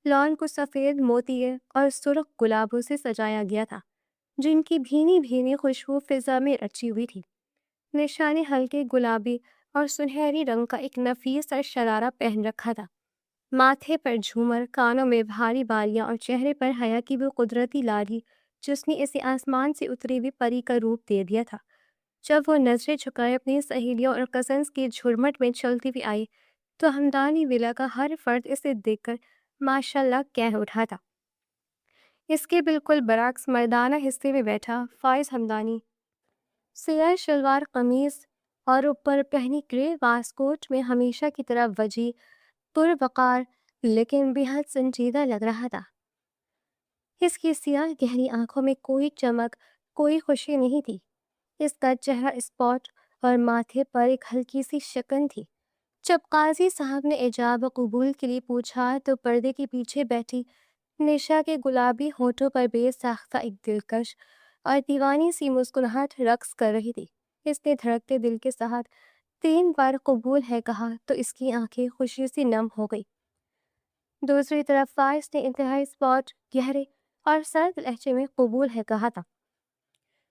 لان کو سفید موتیے اور سرخ گلابوں سے سجایا گیا تھا، جن کی بھینی بھینی خوشبو فضا میں رچی ہوئی تھی۔ نشا نے ہلکے گلابی اور سنہری رنگ کا ایک نفیس سا شرارہ پہن رکھا تھا، ماتھے پر جھومر، کانوں میں بھاری بالیاں اور چہرے پر حیا کی وہ قدرتی لالی جس نے اسے آسمان سے اتری ہوئی پری کا روپ دے دیا تھا۔ جب وہ نظریں جھکائے اپنی سہیلیوں اور کزنس کی جھرمٹ میں چلتی ہوئی آئی تو ہمدانی ولا کا ہر فرد اسے دیکھ کر ماشاء اللہ کہہ اٹھا تھا۔ اس کے بالکل برعکس مردانہ حصے میں بیٹھا فائز ہمدانی سیاہ شلوار قمیض اور اوپر پہنی گرے واسکوٹ میں ہمیشہ کی طرح وجی پروقار لیکن بے حد سنجیدہ لگ رہا تھا۔ اس کی سیاہ گہری آنکھوں میں کوئی چمک، کوئی خوشی نہیں تھی۔ اس کا چہرہ اسپاٹ اور ماتھے پر ایک ہلکی سی شکن تھی۔ جب قاضی صاحب نے ایجاب قبول کے لیے پوچھا تو پردے کے پیچھے بیٹھی نشا کے گلابی ہونٹوں پر بے ساختہ ایک دلکش اور دیوانی سی مسکراہٹ رقص کر رہی تھی۔ اس نے دھڑکتے دل کے ساتھ 3 بار قبول ہے کہا تو اس کی آنکھیں خوشی سے نم ہو گئی۔ دوسری طرف فائز نے انتہائی اسپاٹ، گہرے اور سرد لہجے میں قبول ہے کہا تھا۔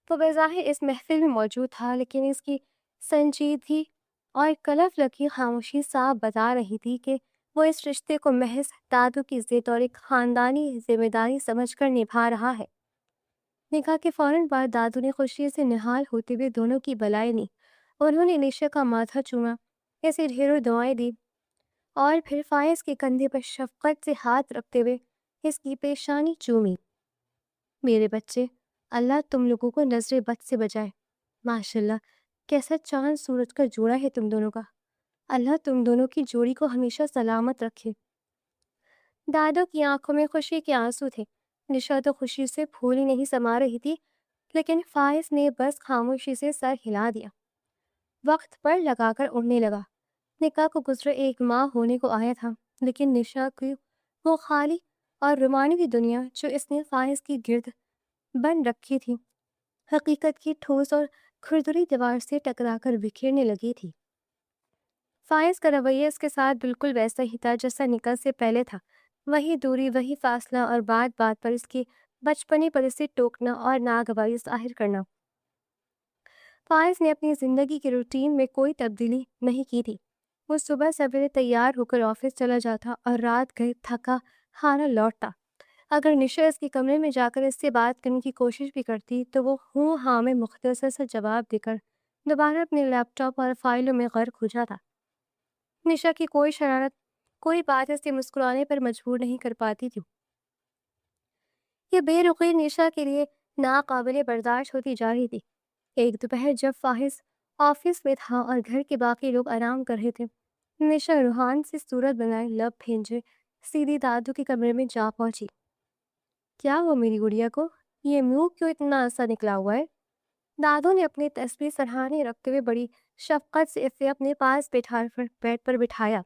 وہ بظاہر اس محفل میں موجود تھا لیکن اس کی سنجیدگی اور کلف لکی خاموشی صاف بتا رہی تھی کہ وہ اس رشتے کو محض دادو کی ضد اور ایک خاندانی ذمہ داری سمجھ کر نبھا رہا ہے۔ نکاح کے فوراً بعد دادو نے خوشی سے نہال ہوتے ہوئے دونوں کی بلائیں لی۔ انہوں نے نشا کا ماتھا چوما، اسے ڈھیروں دعائیں دی اور پھر فائز کے کندھے پر شفقت سے ہاتھ رکھتے ہوئے اس کی پیشانی چومی۔ میرے بچے، اللہ تم لوگوں کو نظر بد سے بچائے۔ ماشاءاللہ کیسا چاند سورج کا جوڑا ہے تم دونوں کا۔ اللہ تم دونوں کی جوڑی کو ہمیشہ سلامت رکھے۔ دادو کی آنکھوں میں خوشی کے آنسو تھے۔ نشا تو خوشی سے پھول ہی نہیں سما رہی تھی لیکن فائز نے بس خاموشی سے سر ہلا دیا، وقت پر لگا کر اڑنے لگا۔ نکاح کو گزرے 1 ماہ ہونے کو آیا تھا لیکن نشا کی وہ خالی اور رومانوی دنیا جو اس نے فائز کی گرد بن رکھی تھی حقیقت کی ٹھوس اور کھردری دیوار سے ٹکرا کر بکھرنے لگی تھی۔ فائز کا رویہ اس کے ساتھ بالکل ویسا ہی تھا جیسا نکاح سے پہلے تھا، وہی دوری، وہی فاصلہ اور بات بات پر اس کی بچپنی پر اسے ٹوکنا اور ناگواری ظاہر کرنا۔ فائز نے اپنی زندگی کے روٹین میں کوئی تبدیلی نہیں کی تھی۔ وہ صبح سویرے تیار ہو کر آفس چلا جاتا اور رات گئے تھکا ہارا لوٹتا۔ اگر نشا اس کے کمرے میں جا کر اس سے بات کرنے کی کوشش بھی کرتی تو وہ ہوں ہاں میں مختصر سا جواب دے کر دوبارہ اپنے لیپ ٹاپ اور فائلوں میں غرق ہو جاتا۔ نشا کی کوئی شرارت، کوئی بات اسے مسکرانے پر مجبور نہیں کر پاتی تھی۔ یہ بے رخی نشا کے لیے ناقابل برداشت ہوتی جا رہی تھی۔ ایک دوپہر جب فائز آفس میں تھا اور گھر کے باقی لوگ آرام کر رہے تھے، نشا روحان سے صورت بنائے لب بھینجے سیدھی دادو کے کمرے میں جا پہنچی۔ کیا ہوا میری گڑیا کو؟ یہ منہ کیوں اتنا ایسا نکلا ہوا ہے؟ دادو نے اپنی تسبیح سرہانے رکھتے ہوئے بڑی شفقت سے اسے اپنے پاس بیڈ پر بٹھایا۔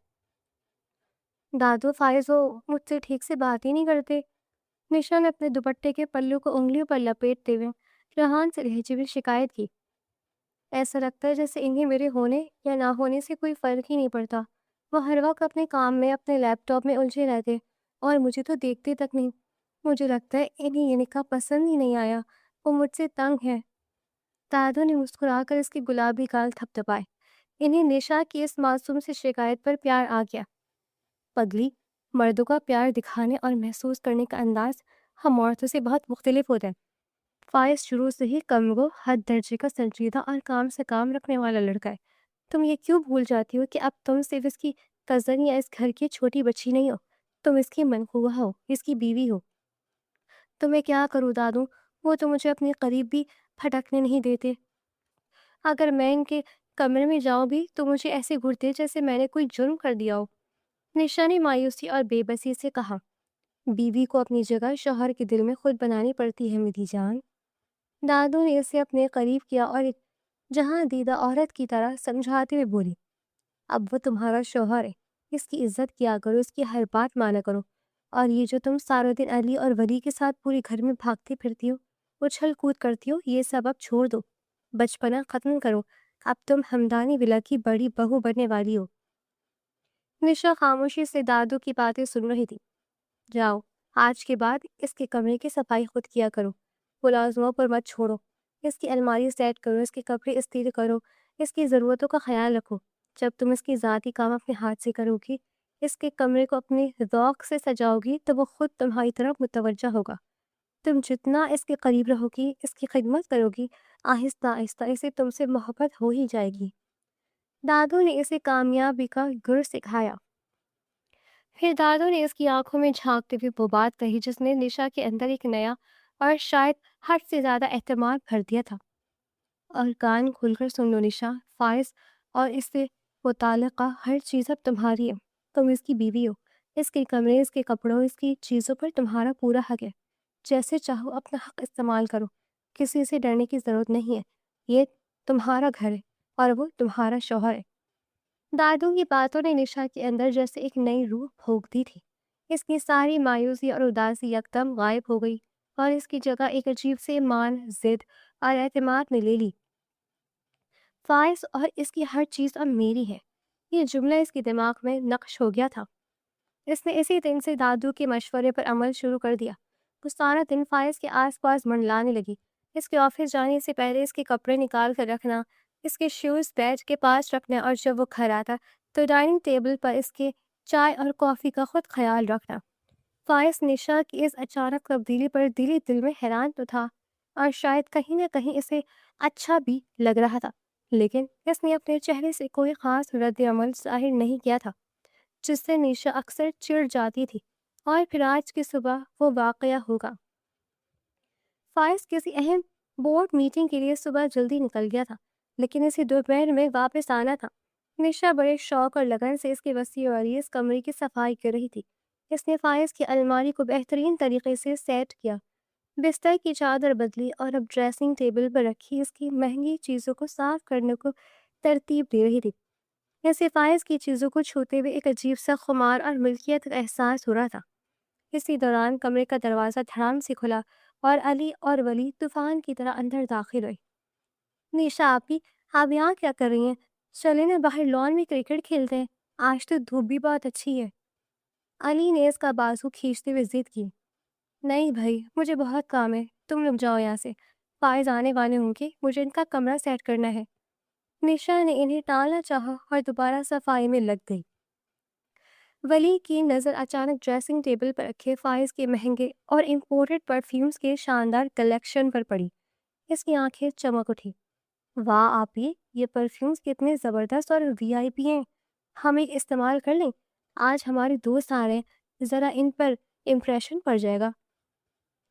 دادو، فائز وہ مجھ سے ٹھیک سے بات ہی نہیں کرتے۔ نشا نے اپنے دوپٹے کے پلو کو انگلیوں پر لپیٹتے ہوئے روحان سے لہجے میں شکایت کی۔ ایسا لگتا ہے جیسے انہیں میرے ہونے یا نہ ہونے سے کوئی فرق ہی نہیں پڑتا۔ وہ ہر وقت اپنے کام میں، اپنے لیپ ٹاپ میں الجھے رہتے اور مجھے تو دیکھتے تک نہیں۔ مجھے لگتا ہے انہیں یہ نکاح پسند ہی نہیں آیا، وہ مجھ سے تنگ ہے۔ دادو نے مسکرا کر اس کے گلابی گال تھپتھپائے۔ انہیں نشا کی اس معصوم سے شکایت پر پیار آ گیا۔ پگلی، مردوں کا پیار دکھانے اور محسوس کرنے کا انداز ہم عورتوں سے بہت مختلف ہوتا ہے۔ فائز شروع سے ہی کم گو حد درجے کا سنجیدہ اور کام سے کام رکھنے والا لڑکا ہے۔ تم یہ کیوں بھول جاتی ہو کہ اب تم صرف اس کی کزن یا اس گھر کی چھوٹی بچی نہیں ہو، تم اس کی منقوہ ہو، اس کی بیوی ہو۔ تمہیں کیا کروں دادو، وہ تو مجھے اپنے قریب بھی پھٹکنے نہیں دیتے۔ اگر میں ان کے کمرے میں جاؤں بھی تو مجھے ایسے گھرتے جیسے میں نے کوئی جرم کر دیا ہو۔ نشا نے مایوسی اور بے بسی سے کہا۔ بیوی کو اپنی جگہ شوہر کے دل میں خود بنانی پڑتی ہے میری جان۔ دادو نے اسے اپنے قریب کیا اور ایک جہاں دیدہ عورت کی طرح سمجھاتے ہوئے بولی، اب وہ تمہارا شوہر ہے، اس کی عزت کیا کرو، اس کی ہر بات مانا کرو، اور یہ جو تم سارا دن علی اور ولی کے ساتھ پورے گھر میں بھاگتی پھرتی ہو، اچھل کود کرتی ہو، یہ سب اب چھوڑ دو، بچپنا ختم کرو، اب تم ہمدانی ولا کی بڑی بہو بننے والی ہو۔ نشا خاموشی سے دادو کی باتیں سن رہی تھی۔ جاؤ، آج کے بعد اس کے کمرے کی صفائی خود کیا کرو، ملازموں پر مت چھوڑو، اس کی الماری سیٹ کرو، اس کے کپڑے استری کرو، اس کی ضرورتوں کا خیال رکھو۔ جب تم اس کی ذاتی کام اپنے ہاتھ سے کرو گی، اس کے کمرے کو اپنے ذوق سے سجاؤ گی تو وہ خود تمہاری طرف متوجہ ہوگا۔ تم جتنا اس کے قریب رہو گی، اس کی خدمت کرو گی، آہستہ آہستہ اسے تم سے محبت ہو ہی جائے گی۔ دادو نے اسے کامیابی کا گر سکھایا۔ پھر دادو نے اس کی آنکھوں میں جھانکتے ہوئے وہ بات کہی جس نے نشا کے اندر ایک نیا اور شاید حد سے زیادہ اعتماد بھر دیا تھا۔ اور کان کھول کر سن لو نشا، فائز اور اس سے متعلقہ ہر چیز اب تمہاری ہے۔ تم اس کی بیوی ہو، اس کے کمرے، اس کے کپڑوں، اس کی چیزوں پر تمہارا پورا حق ہے۔ جیسے چاہو اپنا حق استعمال کرو، کسی سے ڈرنے کی ضرورت نہیں ہے۔ یہ تمہارا گھر ہے اور وہ تمہارا شوہر ہے۔ دادو کی باتوں نے نشا کے اندر جیسے ایک نئی روح پھونک دی تھی۔ اس کی ساری مایوسی اور اداسی یکدم غائب ہو گئی اور اس کی جگہ ایک عجیب سے مان، ضد اور اعتماد نے لے لی۔ فائز اور اس کی ہر چیز اب میری ہے، یہ جملہ اس کے دماغ میں نقش ہو گیا تھا۔ اس نے اسی دن سے دادو کے مشورے پر عمل شروع کر دیا۔ وہ سارا دن فائز کے آس پاس منڈلانے لگی، اس کے آفس جانے سے پہلے اس کے کپڑے نکال کر رکھنا، اس کے شوز بیڈ کے پاس رکھنا، اور جب وہ گھر آتا تو ڈائننگ ٹیبل پر اس کے چائے اور کافی کا خود خیال رکھنا۔ فائز نشا کی اس اچانک تبدیلی پر دل میں حیران تو تھا اور شاید کہیں نہ کہیں اسے اچھا بھی لگ رہا تھا، لیکن اس نے اپنے چہرے سے کوئی خاص رد عمل ظاہر نہیں کیا تھا، جس سے نشا اکثر چڑ جاتی تھی۔ اور پھر آج کی صبح وہ واقعہ ہوگا۔ فائز کسی اہم بورڈ میٹنگ کے لیے صبح جلدی نکل گیا تھا، لیکن اسے دوپہر میں واپس آنا تھا۔ نشا بڑے شوق اور لگن سے اس کے وسیع و عریض کمرے کی صفائی کر رہی تھی۔ اس نے فائز کی الماری کو بہترین طریقے سے سیٹ کیا، بستر کی چادر بدلی اور اب ڈریسنگ ٹیبل پر رکھی اس کی مہنگی چیزوں کو صاف کرنے کو ترتیب دے رہی تھی۔ اسے فائز کی چیزوں کو چھوتے ہوئے ایک عجیب سا خمار اور ملکیت کا احساس ہو رہا تھا۔ اسی دوران کمرے کا دروازہ دھڑام سے کھلا اور علی اور ولی طوفان کی طرح اندر داخل ہوئے۔ نشا آپ یہاں کیا کر رہی ہیں؟ چلے نا باہر لان میں کرکٹ کھیلتے ہیں، آج تو دھوپ بھی بہت اچھی ہے۔ علی نے اس کا بازو کھینچتے ہوئے ضد کی۔ نہیں بھائی، مجھے بہت کام ہے، تم لوگ جاؤ یہاں سے، فائز آنے والے ہوں گے، مجھے ان کا کمرہ سیٹ کرنا ہے۔ نشا نے انہیں ٹالنا چاہا اور دوبارہ صفائی میں لگ گئی۔ ولی کی نظر اچانک ڈریسنگ ٹیبل پر رکھے فائز کے مہنگے اور امپورٹڈ پرفیومز کے شاندار کلیکشن پر پڑی۔ اس کی آنکھیں چمک اٹھی۔ واہ آپی، یہ پرفیومز کتنے زبردست اور وی آئی پی ہیں، ہم ایک استعمال کر لیں؟ آج ہمارے دوست آ رہے ہیں، ذرا ان پر امپریشن پڑ جائے گا۔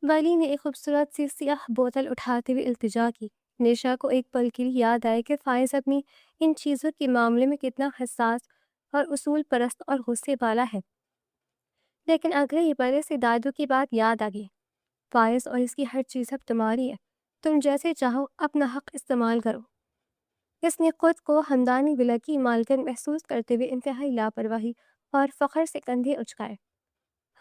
ولی نے ایک خوبصورت سی سیاہ بوتل اٹھاتے ہوئے التجا کی۔ نشا کو ایک پل کے لیے یاد آئے کہ فائز اپنی ان چیزوں کے معاملے میں کتنا حساس اور اصول پرست اور غصے والا ہے، لیکن اگلے ہی پل سے دادو کی بات یاد آ گئی۔ فائز اور اس کی ہر چیز اب تمہاری ہے، تم جیسے چاہو اپنا حق استعمال کرو۔ اس نے خود کو ہمدانی ولا کی مالکن محسوس کرتے ہوئے انتہائی لاپرواہی اور فخر سے کندھے اچکائے۔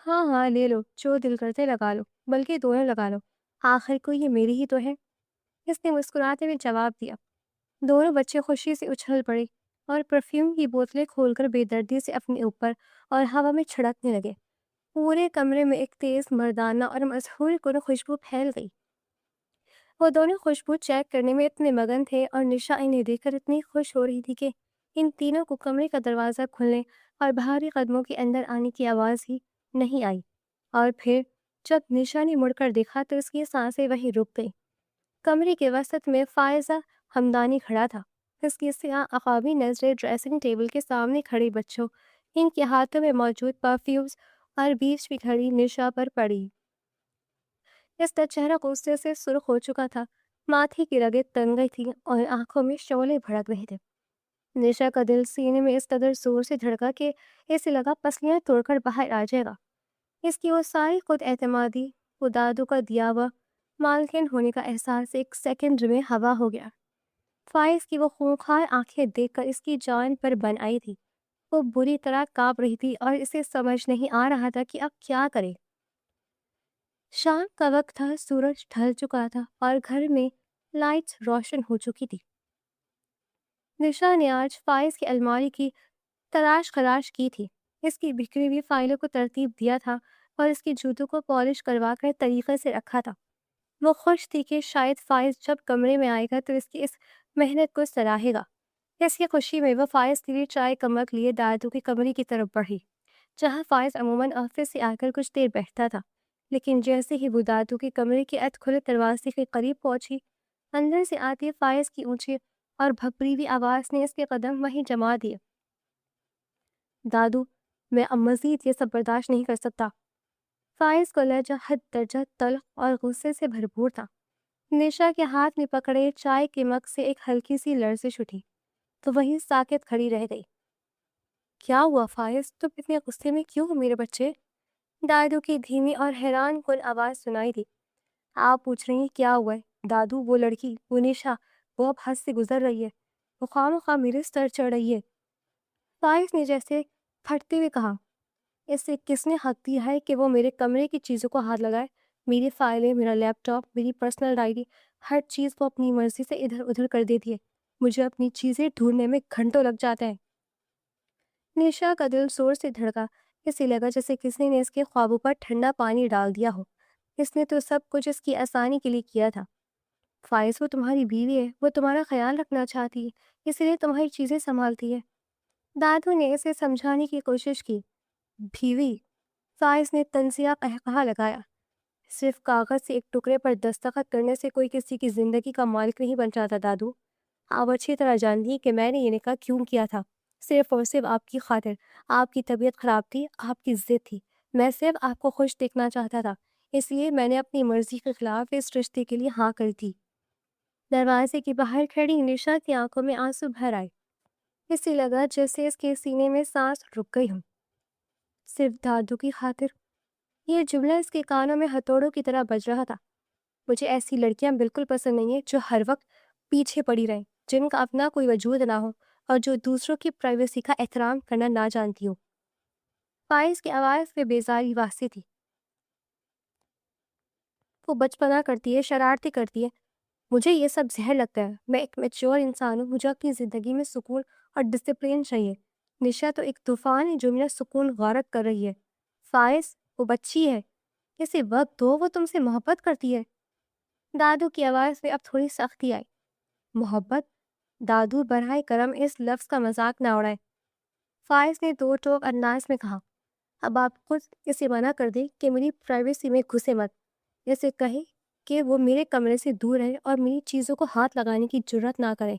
ہاں لے لو، جو دل کرتے لگا لو، بلکہ دونوں لگا لو، آخر کو یہ میری ہی تو ہے۔ اس نے مسکراتے ہوئے جواب دیا۔ دونوں بچے خوشی سے اچھل پڑے اور پرفیوم کی بوتلیں کھول کر بے دردی سے اپنے اوپر اور ہوا میں چھڑکنے لگے۔ پورے کمرے میں ایک تیز مردانہ اور مسحور کن خوشبو پھیل گئی۔ وہ دونوں خوشبو چیک کرنے میں اتنے مگن تھے اور نشا انہیں دیکھ کر اتنی خوش ہو رہی تھی کہ ان تینوں کو کمرے کا دروازہ کھلنے اور بھاری قدموں کے اندر آنے کی آواز ہی نہیں آئی۔ اور پھر جب نشا نے مڑ کر دیکھا تو اس کی سانسیں وہیں رک گئی۔ کمرے کے وسط میں فائزہ ہمدانی کھڑا تھا، اس کی سیاہ عقابی نظریں ڈریسنگ ٹیبل کے سامنے کھڑے بچوں، ان کے ہاتھوں میں موجود پرفیومز اور بیچ میں کھڑی نشا پر پڑی۔ اس کا چہرہ غصے سے سرخ ہو چکا تھا، ماتھے کی رگیں تن گئی تھیں اور آنکھوں میں شعلے بھڑک رہے تھے۔ نشا کا دل سینے میں اس قدر زور سے دھڑکا کہ اسے لگا پسلیاں توڑ کر باہر آ جائے گا۔ اس کی وہ ساری خود اعتمادی، وہ دادو کا دیا ہوا مالکن ہونے کا احساس ایک سیکنڈ میں ہوا ہو گیا۔ فائز کی وہ خونخوار آنکھیں دیکھ کر اس کی جان پر بن آئی تھی۔ وہ بری طرح کانپ رہی تھی اور اسے سمجھ نہیں آ رہا تھا کہ اب کیا کرے۔ شام کا وقت تھا، سورج ڈھل چکا تھا اور گھر میں لائٹس روشن ہو چکی تھی۔ نشا نے آج فائز کی الماری کی تلاش خراش کی تھی، اس کی بکھری ہوئی فائلوں کو ترتیب دیا تھا اور اس کے جوتوں کو پالش کروا کر طریقے سے رکھا تھا۔ وہ خوش تھی کہ شاید فائز جب کمرے میں آئے گا تو اس کی اس محنت کو سراہے گا۔ اس کی خوشی میں وہ فائز کے لیے چائے کا مگ لیے دادو کے کمرے کی طرف بڑھی، جہاں فائز عموماً آفس سے آ کر کچھ دیر بیٹھتا تھا۔ لیکن جیسے ہی وہ دادو کے کمرے کے ادھ کھلے دروازے کے قریب پہنچی، اندر سے آتی فائز کی اونچی اور بھپری آواز نے اس کے قدم وہیں جما دیے۔ دادو، میں اب مزید یہ سب برداشت نہیں کر سکتا۔ فائز کا لہجہ حد درجہ تلخ اور غصے سے بھرپور تھا۔ نشا کے ہاتھ میں پکڑے چائے کے مگ سے ایک ہلکی سی لرزش اٹھی تو وہیں ساکت کھڑی رہ گئی۔ کیا ہوا فائز؟ تم اتنے غصے میں کیوں ہو میرے بچے؟ دادو کی دھیمی اور حیران کن آواز سنائی دی۔ آپ پوچھ رہی ہیں کیا ہوا ہے؟ دادو، وہ لڑکی، وہ نشا، وہ اب حد سے گزر رہی ہے، وہ خواہ میرے سر چڑھ رہی ہے۔ فائز نے جیسے پھٹتے ہوئے کہا، اس سے کس نے حق دیا ہے کہ وہ میرے کمرے کی چیزوں کو ہاتھ لگائے؟ میری فائلیں، میرا لیپ ٹاپ، میری پرسنل ڈائری، ہر چیز وہ اپنی مرضی سے ادھر ادھر کر دیتی ہے۔ مجھے اپنی چیزیں ڈھونڈنے میں گھنٹوں لگ جاتے ہیں۔ نشا کا دل زور سے دھڑکا، اسے لگا جیسے کسی نے اس کے خوابوں پر ٹھنڈا پانی ڈال دیا ہو۔ اس نے تو سب کچھ اس کی آسانی کے لیے کیا تھا۔ فائز، وہ تمہاری بیوی ہے، وہ تمہارا خیال رکھنا چاہتی ہے، اس لیے تمہاری چیزیں سنبھالتی ہے۔ دادو نے اسے سمجھانے کی کوشش کی۔ بیوی؟ فائز نے طنزیہ قہقہا لگایا۔ صرف کاغذ سے ایک ٹکڑے پر دستخط کرنے سے کوئی کسی کی زندگی کا مالک نہیں بن جاتا دادو۔ آپ اچھی طرح جانتی ہیں کہ میں نے یہ نکاح کیوں کیا تھا۔ صرف اور صرف آپ کی خاطر۔ آپ کی طبیعت خراب تھی، آپ کی ضد تھی، میں صرف آپ کو خوش دیکھنا چاہتا تھا، اس لیے میں نے اپنی مرضی کے خلاف اس رشتے کے لیے ہاں کر دی۔ دروازے کے باہر کھڑی نشا کی آنکھوں میں آنسو بھر آئے۔ اسے لگا جیسے اس کے سینے میں سانس رک گئی ہوں۔ صرف دادو کی خاطر؟ یہ جملہ اس کے کانوں میں ہتھوڑوں کی طرح بج رہا تھا۔ مجھے ایسی لڑکیاں بالکل پسند نہیں ہیں جو ہر وقت پیچھے پڑی رہیں، جن کا اپنا کوئی وجود نہ ہو اور جو دوسروں کی پرائیویسی کا احترام کرنا نہ جانتی ہو۔ فائز کی آواز میں بیزاری واضح تھی۔ وہ بچپنا کرتی ہے، شرارتیں کرتی ہے، مجھے یہ سب زہر لگتا ہے۔ میں ایک میچور انسان ہوں، مجھے اپنی زندگی میں سکون اور ڈسپلن چاہیے۔ نشا تو ایک طوفان ہے جو میرا سکون غارت کر رہی ہے۔ فائز، وہ بچی ہے، اسے وقت دو، وہ تم سے محبت کرتی ہے۔ دادو کی آواز میں اب تھوڑی سختی آئی۔ محبت؟ دادو، براہ کرم اس لفظ کا مذاق نہ اڑائے۔ فائز نے دو ٹوک انداز میں کہا، اب آپ خود اسے منع کر دیں کہ میری پرائیویسی میں گھسے مت۔ اسے کہیں کہ وہ میرے کمرے سے دور رہے اور میری چیزوں کو ہاتھ لگانے کی جرات نہ کرے۔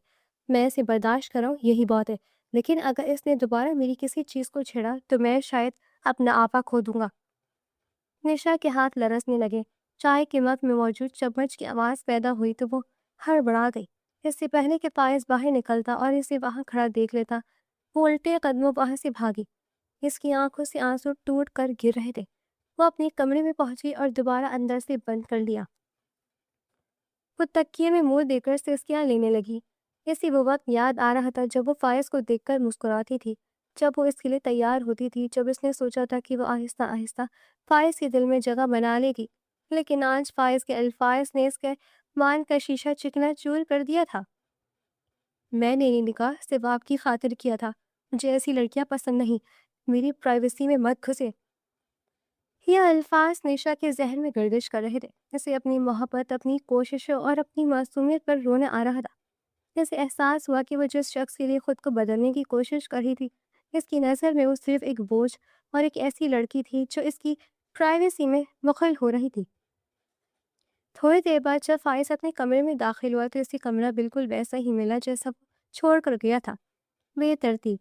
میں اسے برداشت کر رہا ہوں، یہی بات ہے، لیکن اگر اس نے دوبارہ میری کسی چیز کو چھیڑا تو میں شاید اپنا آپا کھو دوں گا۔ نشا کے ہاتھ لرزنے لگے۔ چائے کے مگ میں موجود چمچ کی آواز پیدا ہوئی تو وہ ہڑبڑا گئی۔ اس سے پہلے کہ فائز باہر نکلتا اور اسے وہاں کھڑا دیکھ لیتا، وہ الٹے قدموں وہاں سے بھاگی۔ اس کی آنکھوں سے آنسو ٹوٹ کر گر رہے تھے۔ وہ اپنے کمرے میں پہنچی اور دوبارہ اندر سے بند کر لیا۔ وہ تکیے میں منہ دے کر سسکیاں لینے لگی۔ اسے وہ وقت یاد آ رہا تھا جب وہ فائز کو دیکھ کر مسکراتی تھی، جب وہ اس کے لیے تیار ہوتی تھی، جب اس نے سوچا تھا کہ وہ آہستہ آہستہ فائز کے دل میں جگہ بنا لے گی، لیکن آج فائز کے الفاظ نے اس کے مان کا شیشہ چکنا چور کر دیا تھا۔ میں نے یہ نکاح صرف آپ کی خاطر کیا تھا، مجھے ایسی لڑکیاں پسند نہیں، میری پرائیویسی میں مت گھسے۔ یہ الفاظ نشا کے ذہن میں گردش کر رہے تھے۔ اسے اپنی محبت، اپنی کوششوں اور اپنی معصومیت پر رونا آ رہا تھا۔ اسے احساس ہوا کہ وہ جس شخص کے لیے خود کو بدلنے کی کوشش کر رہی تھی، اس کی نظر میں وہ صرف ایک بوجھ اور ایک ایسی لڑکی تھی جو اس کی پرائیویسی میں مخل ہو رہی تھی۔ تھوڑی دیر بعد جب فائز اپنے کمرے میں داخل ہوا تو اسے کمرہ بالکل ویسا ہی ملا جیسا وہ چھوڑ کر گیا تھا، بے ترتیب۔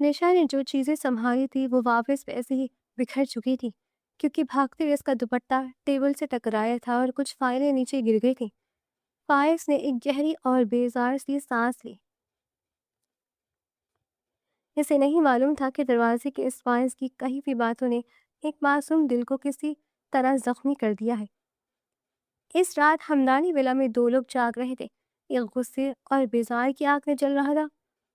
نشا نے جو چیزیں سنبھالی تھی وہ واپس ویسے ہی بکھر چکی تھی، کیونکہ بھاگتے ہوئے اس کا دوپٹہ ٹیبل سے ٹکرایا تھا اور کچھ فائلیں نیچے گر گئی تھیں۔ فائز نے ایک گہری اور بیزار سی سانس لی۔ اسے نہیں معلوم تھا کہ دروازے کے اس فائز کی کہی ہوئی باتوں نے ایک معصوم دل کو کسی طرح زخمی کر دیا ہے۔ اس رات ہمدانی ولا میں دو لوگ جاگ رہے تھے، ایک غصے اور بیزار کی آگ میں جل رہا تھا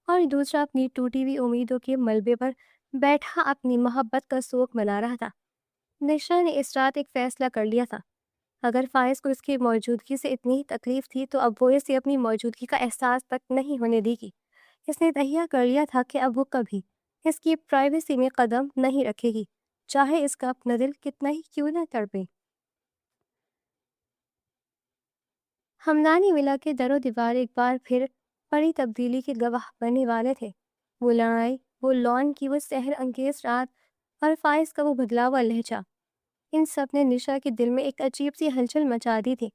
اور دوسرا اپنی ٹوٹی ہوئی امیدوں کے ملبے پر بیٹھا اپنی محبت کا سوگ منا رہا تھا۔ نشا نے اس رات ایک فیصلہ کر لیا تھا۔ اگر فائز کو اس کی موجودگی سے اتنی ہی تکلیف تھی تو اب وہ اسے اپنی موجودگی کا احساس تک نہیں ہونے دے گی۔ اس نے تہیہ کر لیا تھا کہ اب وہ کبھی اس کی پرائیویسی میں قدم نہیں رکھے گی، چاہے اس کا اپنا دل کتنا ہی کیوں نہ تڑپے۔ ہمدانی ولا کے در و دیوار ایک بار پھر بڑی تبدیلی کے گواہ بننے والے تھے۔ وہ لڑائی، وہ لان کی وہ سحر انگیز رات اور فائز کا وہ بدلا ہوا لہجہ، ان سب نے نشا کے دل میں ایک عجیب سی ہلچل مچا دی تھی۔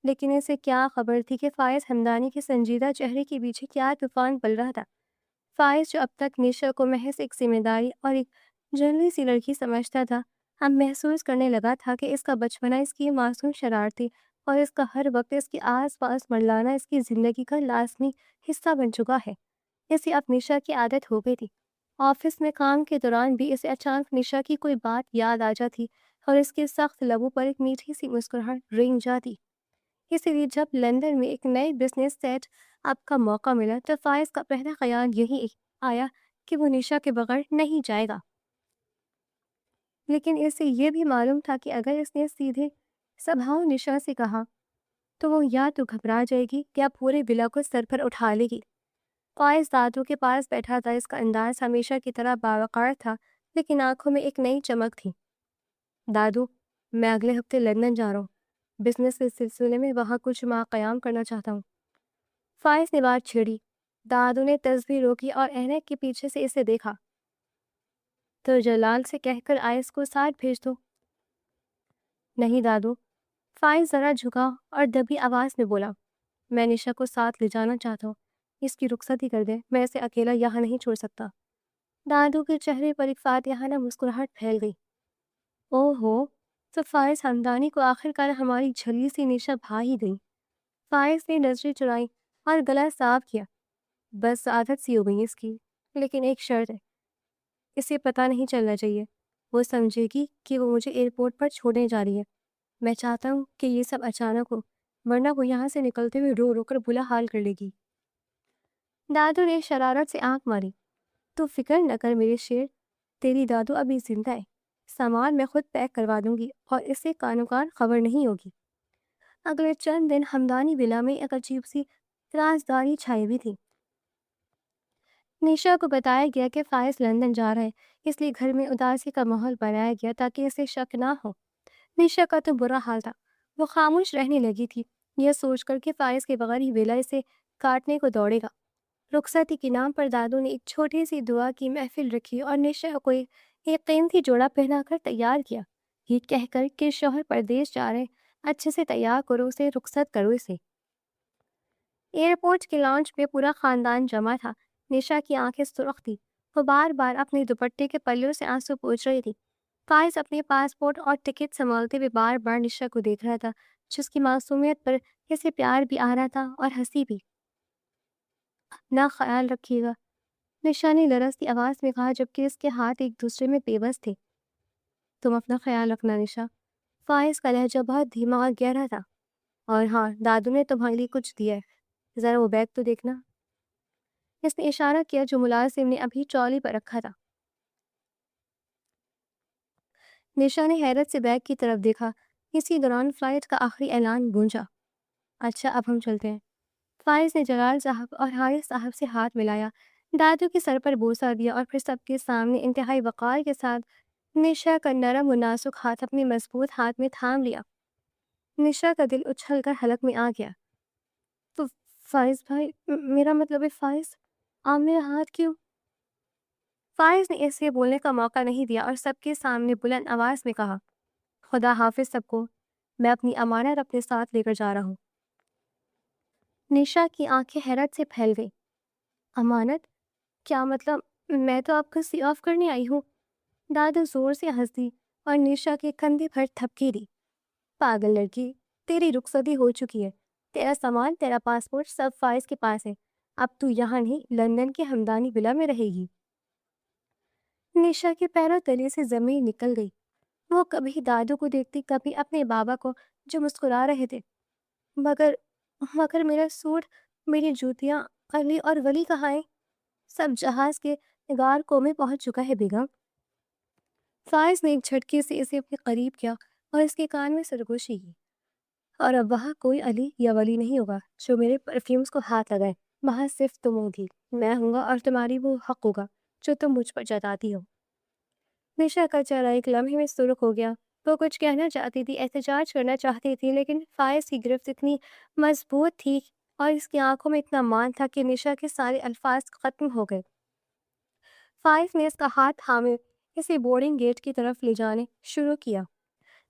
لیکن اسے کیا خبر تھی کہ فائز ہمدانی کے سنجیدہ چہرے کے پیچھے کیا طوفان پل رہا تھا۔ فائز جو اب تک نیشا کو محض ایک ذمہ داری اور ایک جنگلی سی لڑکی سمجھتا تھا، اب محسوس کرنے لگا تھا کہ اس کا بچپنا، اس کی معصوم شرارتیں اور اس کا ہر وقت اس کے آس پاس منڈلانا اس کی زندگی کا لازمی حصہ بن چکا ہے۔ اسے اب نیشا کی عادت ہو گئی تھی۔ آفس میں کام کے دوران بھی اسے اچانک نیشا کی کوئی بات یاد آ جاتی اور اس کے سخت لبوں پر ایک میٹھی سی مسکراہٹ رنگ جاتی۔ اسی لیے جب لندن میں ایک نئے بزنس سیٹ اپ کا موقع ملا تو فائز کا پہلا خیال یہی آیا کہ وہ نیشا کے بغیر نہیں جائے گا، لیکن اسے یہ بھی معلوم تھا کہ اگر اس نے سیدھے سبھاؤ نیشا سے کہا تو وہ یا تو گھبرا جائے گی یا پورے ولا کو سر پر اٹھا لے گی۔ فائز دادو کے پاس بیٹھا تھا، اس کا انداز ہمیشہ کی طرح باوقار تھا، لیکن آنکھوں میں ایک نئی چمک تھی۔ دادو، میں اگلے ہفتے لندن جا رہا ہوں، بزنس کے سلسلے میں وہاں کچھ ماہ قیام کرنا چاہتا ہوں۔ فائز نے بات چھیڑی۔ دادو نے تصویر روکی اور اینک کے پیچھے سے اسے دیکھا۔ تو جلال سے کہہ کر آئس کو ساتھ بھیج دو۔ نہیں دادو، فائز ذرا جھکا اور دبی آواز میں بولا، میں نیشا کو ساتھ لے جانا چاہتا ہوں، اس کی رخصتی کر دیں، میں اسے اکیلا یہاں نہیں چھوڑ سکتا۔ دادو کے چہرے پر ایک فاتحانہ مسکراہٹ پھیل گئی۔ او ہو، تو فائز ہمدانی کو آخر کار ہماری جھلی سی نیشا بھا ہی گئی۔ فائز نے نظریں چرائی اور گلا صاف کیا۔ بس عادت سی ہو گئی اس کی، لیکن ایک شرط ہے، اسے پتہ نہیں چلنا چاہیے۔ وہ سمجھے گی کہ وہ مجھے ایئرپورٹ پر چھوڑنے جا رہی ہے۔ میں چاہتا ہوں کہ یہ سب اچانک ہو، ورنہ وہ یہاں سے نکلتے ہوئے رو رو کر برا حال کر لے گی۔ دادو نے شرارت سے آنکھ ماری۔ تو فکر نہ کر میرے شیر، تیری دادو ابھی زندہ ہے، سامان میں خود پیک کروا دوں گی اور اسے کانوں کان خبر نہیں ہوگی۔ اگلے چند دن ہمدانی ولا میں ایک عجیب سی رازداری چھائی ہوئی تھی۔ نیشا کو بتایا گیا کہ فائز لندن جا رہا ہے، اس لیے گھر میں اداسی کا ماحول بنایا گیا تاکہ اسے شک نہ ہو۔ نیشا کا تو برا حال تھا، وہ خاموش رہنے لگی تھی، یہ سوچ کر کہ فائز کے بغیر ہی ولا اسے کاٹنے کو دوڑے گا۔ رخصتی کے نام پر دادو نے ایک چھوٹی سی دعا کی محفل رکھی اور نیشا کو ایک قیمتی جوڑا پہنا کر تیار کیا، یہ کہہ کر کہ شوہر پردیس جا رہے، اچھے سے تیار کرو اسے، رخصت کرو اسے۔ ایئرپورٹ کے لانچ میں پورا خاندان جمع تھا۔ نیشا کی آنکھیں سرخ تھی، وہ بار بار اپنے دوپٹے کے پلوں سے آنسو پوچھ رہی تھی۔ فائز اپنے پاسپورٹ اور ٹکٹ سنبھالتے ہوئے بار بار نیشا کو دیکھ رہا تھا، جس کی معصومیت پر اسے پیار بھی آ رہا تھا اور ہنسی بھی۔ اپنا خیال رکھیے گا، نیشا نے لرزتی آواز میں کہا جبکہ اس کے ہاتھ ایک دوسرے میں پیوست تھے۔ تم اپنا خیال رکھنا نیشا۔ فائز کا لہجہ بہت دھیما اور گہرا تھا۔ اور ہاں، دادو نے تمہارے لیے کچھ دیا ہے، ذرا وہ بیگ تو دیکھنا۔ اس نے اشارہ کیا جو ملازم نے ابھی ٹرالی پر رکھا تھا۔ نیشا نے حیرت سے بیگ کی طرف دیکھا۔ اسی دوران فلائٹ کا آخری اعلان گونجا۔ اچھا، اب ہم چلتے ہیں۔ فائز نے جلال صاحب اور حارث صاحب سے ہاتھ ملایا، دادو کے سر پر بوسہ دیا اور پھر سب کے سامنے انتہائی وقار کے ساتھ نیشا کا نرم و نازک ہاتھ اپنے مضبوط ہاتھ میں تھام لیا۔ نیشا کا دل اچھل کر حلق میں آ گیا۔ تو فائز بھائی، میرا مطلب ہے فائز، آپ میرا ہاتھ کیوں؟ فائز نے اسے بولنے کا موقع نہیں دیا اور سب کے سامنے بلند آواز میں کہا، خدا حافظ سب کو، میں اپنی امانت اپنے ساتھ لے کر جا رہا ہوں۔ نیشا کی آنکھیں حیرت سے پھیل گئی۔ امانت؟ کیا مطلب؟ میں تو آپ کو سی آف کرنے آئی ہوں۔ دادو زور سے ہنس دی اور نیشا کے کندھے پر تھپکی دی۔ پاگل لڑکی، تیری رخصتی ہو چکی ہے، تیرا سامان، تیرا پاسپورٹ سب فائز کے پاس ہے، اب تو یہاں نہیں، لندن کے ہمدانی ولا میں رہے گی۔ نیشا کے پیروں تلے سے زمین نکل گئی۔ وہ کبھی دادو کو دیکھتی، کبھی اپنے بابا کو جو مسکرا رہے تھے۔ مگر میرا سوٹ، میری جوتیاں، علی اور ولی کہاں ہیں؟ سب جہاز کے غارکوں میں پہنچ چکا ہے بیگم۔ فائز نے ایک جھٹکے سے اسے اپنے قریب کیا اور اس کے کان میں سرگوشی کی۔ اور اب وہاں کوئی علی یا ولی نہیں ہوگا جو میرے پرفیومز کو ہاتھ لگائے، وہاں صرف تم ہوگی، میں ہوں گا اور تمہاری وہ حق ہوگا جو تم مجھ پر جتاتی ہو۔ نیشا کا چہرہ ایک لمحے میں سرخ ہو گیا۔ وہ کچھ کہنا چاہتی تھی، احتجاج کرنا چاہتی تھی، لیکن فائز کی گرفت اتنی مضبوط تھی اور اس کی آنکھوں میں اتنا مان تھا کہ نیشا کے سارے الفاظ ختم ہو گئے۔ فائز نے اس کا ہاتھ تھامے اسے بورڈنگ گیٹ کی طرف لے جانے شروع کیا۔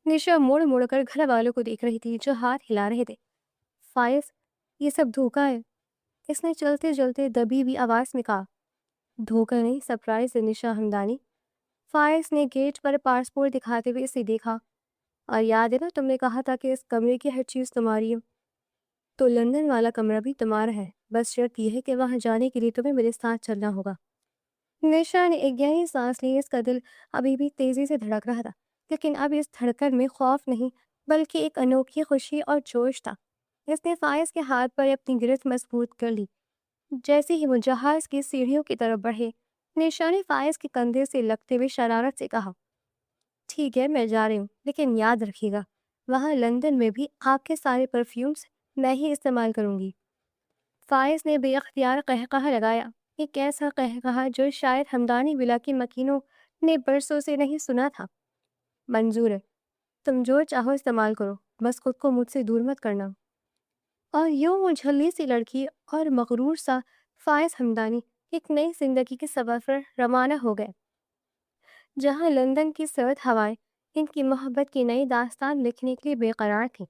نیشا مڑ مڑ کر گھر والوں کو دیکھ رہی تھی جو ہاتھ ہلا رہے تھے۔ فائز یہ سب دھوکا ہے، اس نے چلتے چلتے دبی ہوئی آواز میں کہا۔ دھوکا نہیں، سرپرائز ہے نشا ہمدانی۔ فائز نے گیٹ پر پاسپورٹ دکھاتے ہوئے اسے دیکھا۔ اور یاد ہے نا تم نے کہا تھا کہ اس کمرے کی ہر چیز تمہاری ہے، تو لندن والا کمرہ بھی تمہارا ہے، بس شرط یہ ہے کہ وہاں جانے کے لیے تمہیں میرے ساتھ چلنا ہوگا۔ نشا نے ایک گہری سانس لی، اس کا دل ابھی بھی تیزی سے دھڑک رہا تھا، لیکن اب اس دھڑکن میں خوف نہیں بلکہ ایک انوکھی خوشی اور جوش تھا۔ اس نے فائز کے ہاتھ پر اپنی گرفت مضبوط کر لی۔ جیسے ہی وہ جہاز کی سیڑھیوں کی طرف بڑھے، نشا نے فائز کے کندھے سے لگتے ہوئے شرارت سے کہا، ٹھیک ہے میں جا رہی ہوں، لیکن یاد رکھیے گا وہاں لندن میں بھی آپ کے سارے پرفیومز میں ہی استعمال کروں گی۔ فائز نے بے اختیار قہقہہ لگایا، ایک ایسا قہقہہ جو شاید ہمدانی ولا کی مکینوں نے برسوں سے نہیں سنا تھا۔ منظور ہے، تم جو چاہو استعمال کرو، بس خود کو مجھ سے دور مت کرنا۔ اور یوں وہ جھلی سی لڑکی اور مغرور سا فائز ہمدانی ایک نئی زندگی کے سفر پر روانہ ہو گئے، جہاں لندن کی سرد ہوائیں ان کی محبت کی نئی داستان لکھنے کے لیے بے قرار تھیں۔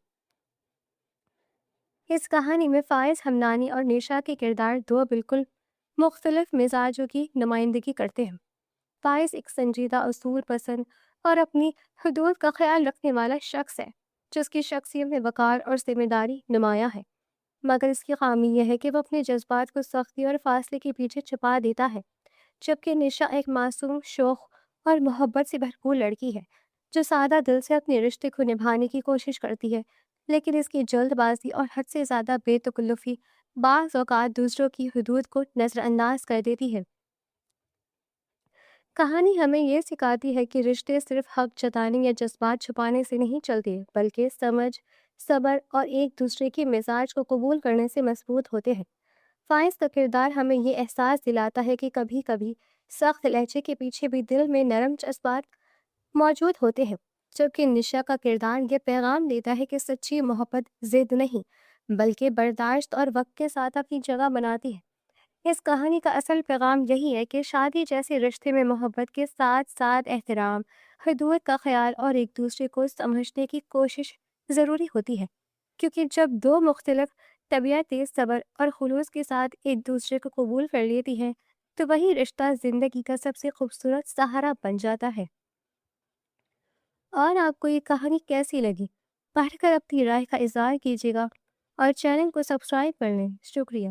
اس کہانی میں فائز ہمدانی اور نشا کے کردار دو بالکل مختلف مزاجوں کی نمائندگی کرتے ہیں۔ فائز ایک سنجیدہ، اصول پسند اور اپنی حدود کا خیال رکھنے والا شخص ہے، جس کی شخصیت میں وقار اور ذمہ داری نمایاں ہے، مگر اس کی خامی یہ ہے کہ وہ اپنے جذبات کو سختی اور فاصلے کے پیچھے چھپا دیتا ہے، جبکہ نشا ایک معصوم، شوق اور محبت سے بھرپور لڑکی ہے، جو سادہ دل سے اپنے رشتے کو نبھانے کی کوشش کرتی ہے، لیکن اس کی جلد بازی اور حد سے زیادہ بے تکلفی بعض اوقات دوسروں کی حدود کو نظر انداز کر دیتی ہے۔ کہانی ہمیں یہ سکھاتی ہے کہ رشتے صرف حق جتانے یا جذبات چھپانے سے نہیں چلتے، بلکہ سمجھ، صبر اور ایک دوسرے کے مزاج کو قبول کرنے سے مضبوط ہوتے ہیں۔ فائز کا کردار ہمیں یہ احساس دلاتا ہے کہ کبھی کبھی سخت لہجے کے پیچھے بھی دل میں نرم جذبات موجود ہوتے ہیں، جبکہ نشا کا کردار یہ پیغام دیتا ہے کہ سچی محبت ضد نہیں بلکہ برداشت اور وقت کے ساتھ اپنی جگہ بناتی ہے۔ اس کہانی کا اصل پیغام یہی ہے کہ شادی جیسے رشتے میں محبت کے ساتھ ساتھ احترام، حدود کا خیال اور ایک دوسرے کو سمجھنے کی کوشش ضروری ہوتی ہے، کیونکہ جب دو مختلف طبیعتیں صبر اور خلوص کے ساتھ ایک دوسرے کو قبول کر لیتی ہیں تو وہی رشتہ زندگی کا سب سے خوبصورت سہارا بن جاتا ہے۔ اور آپ کو یہ کہانی کیسی لگی؟ پڑھ کر اپنی رائے کا اظہار کیجیے گا اور چینل کو سبسکرائب کر لیں۔ شکریہ۔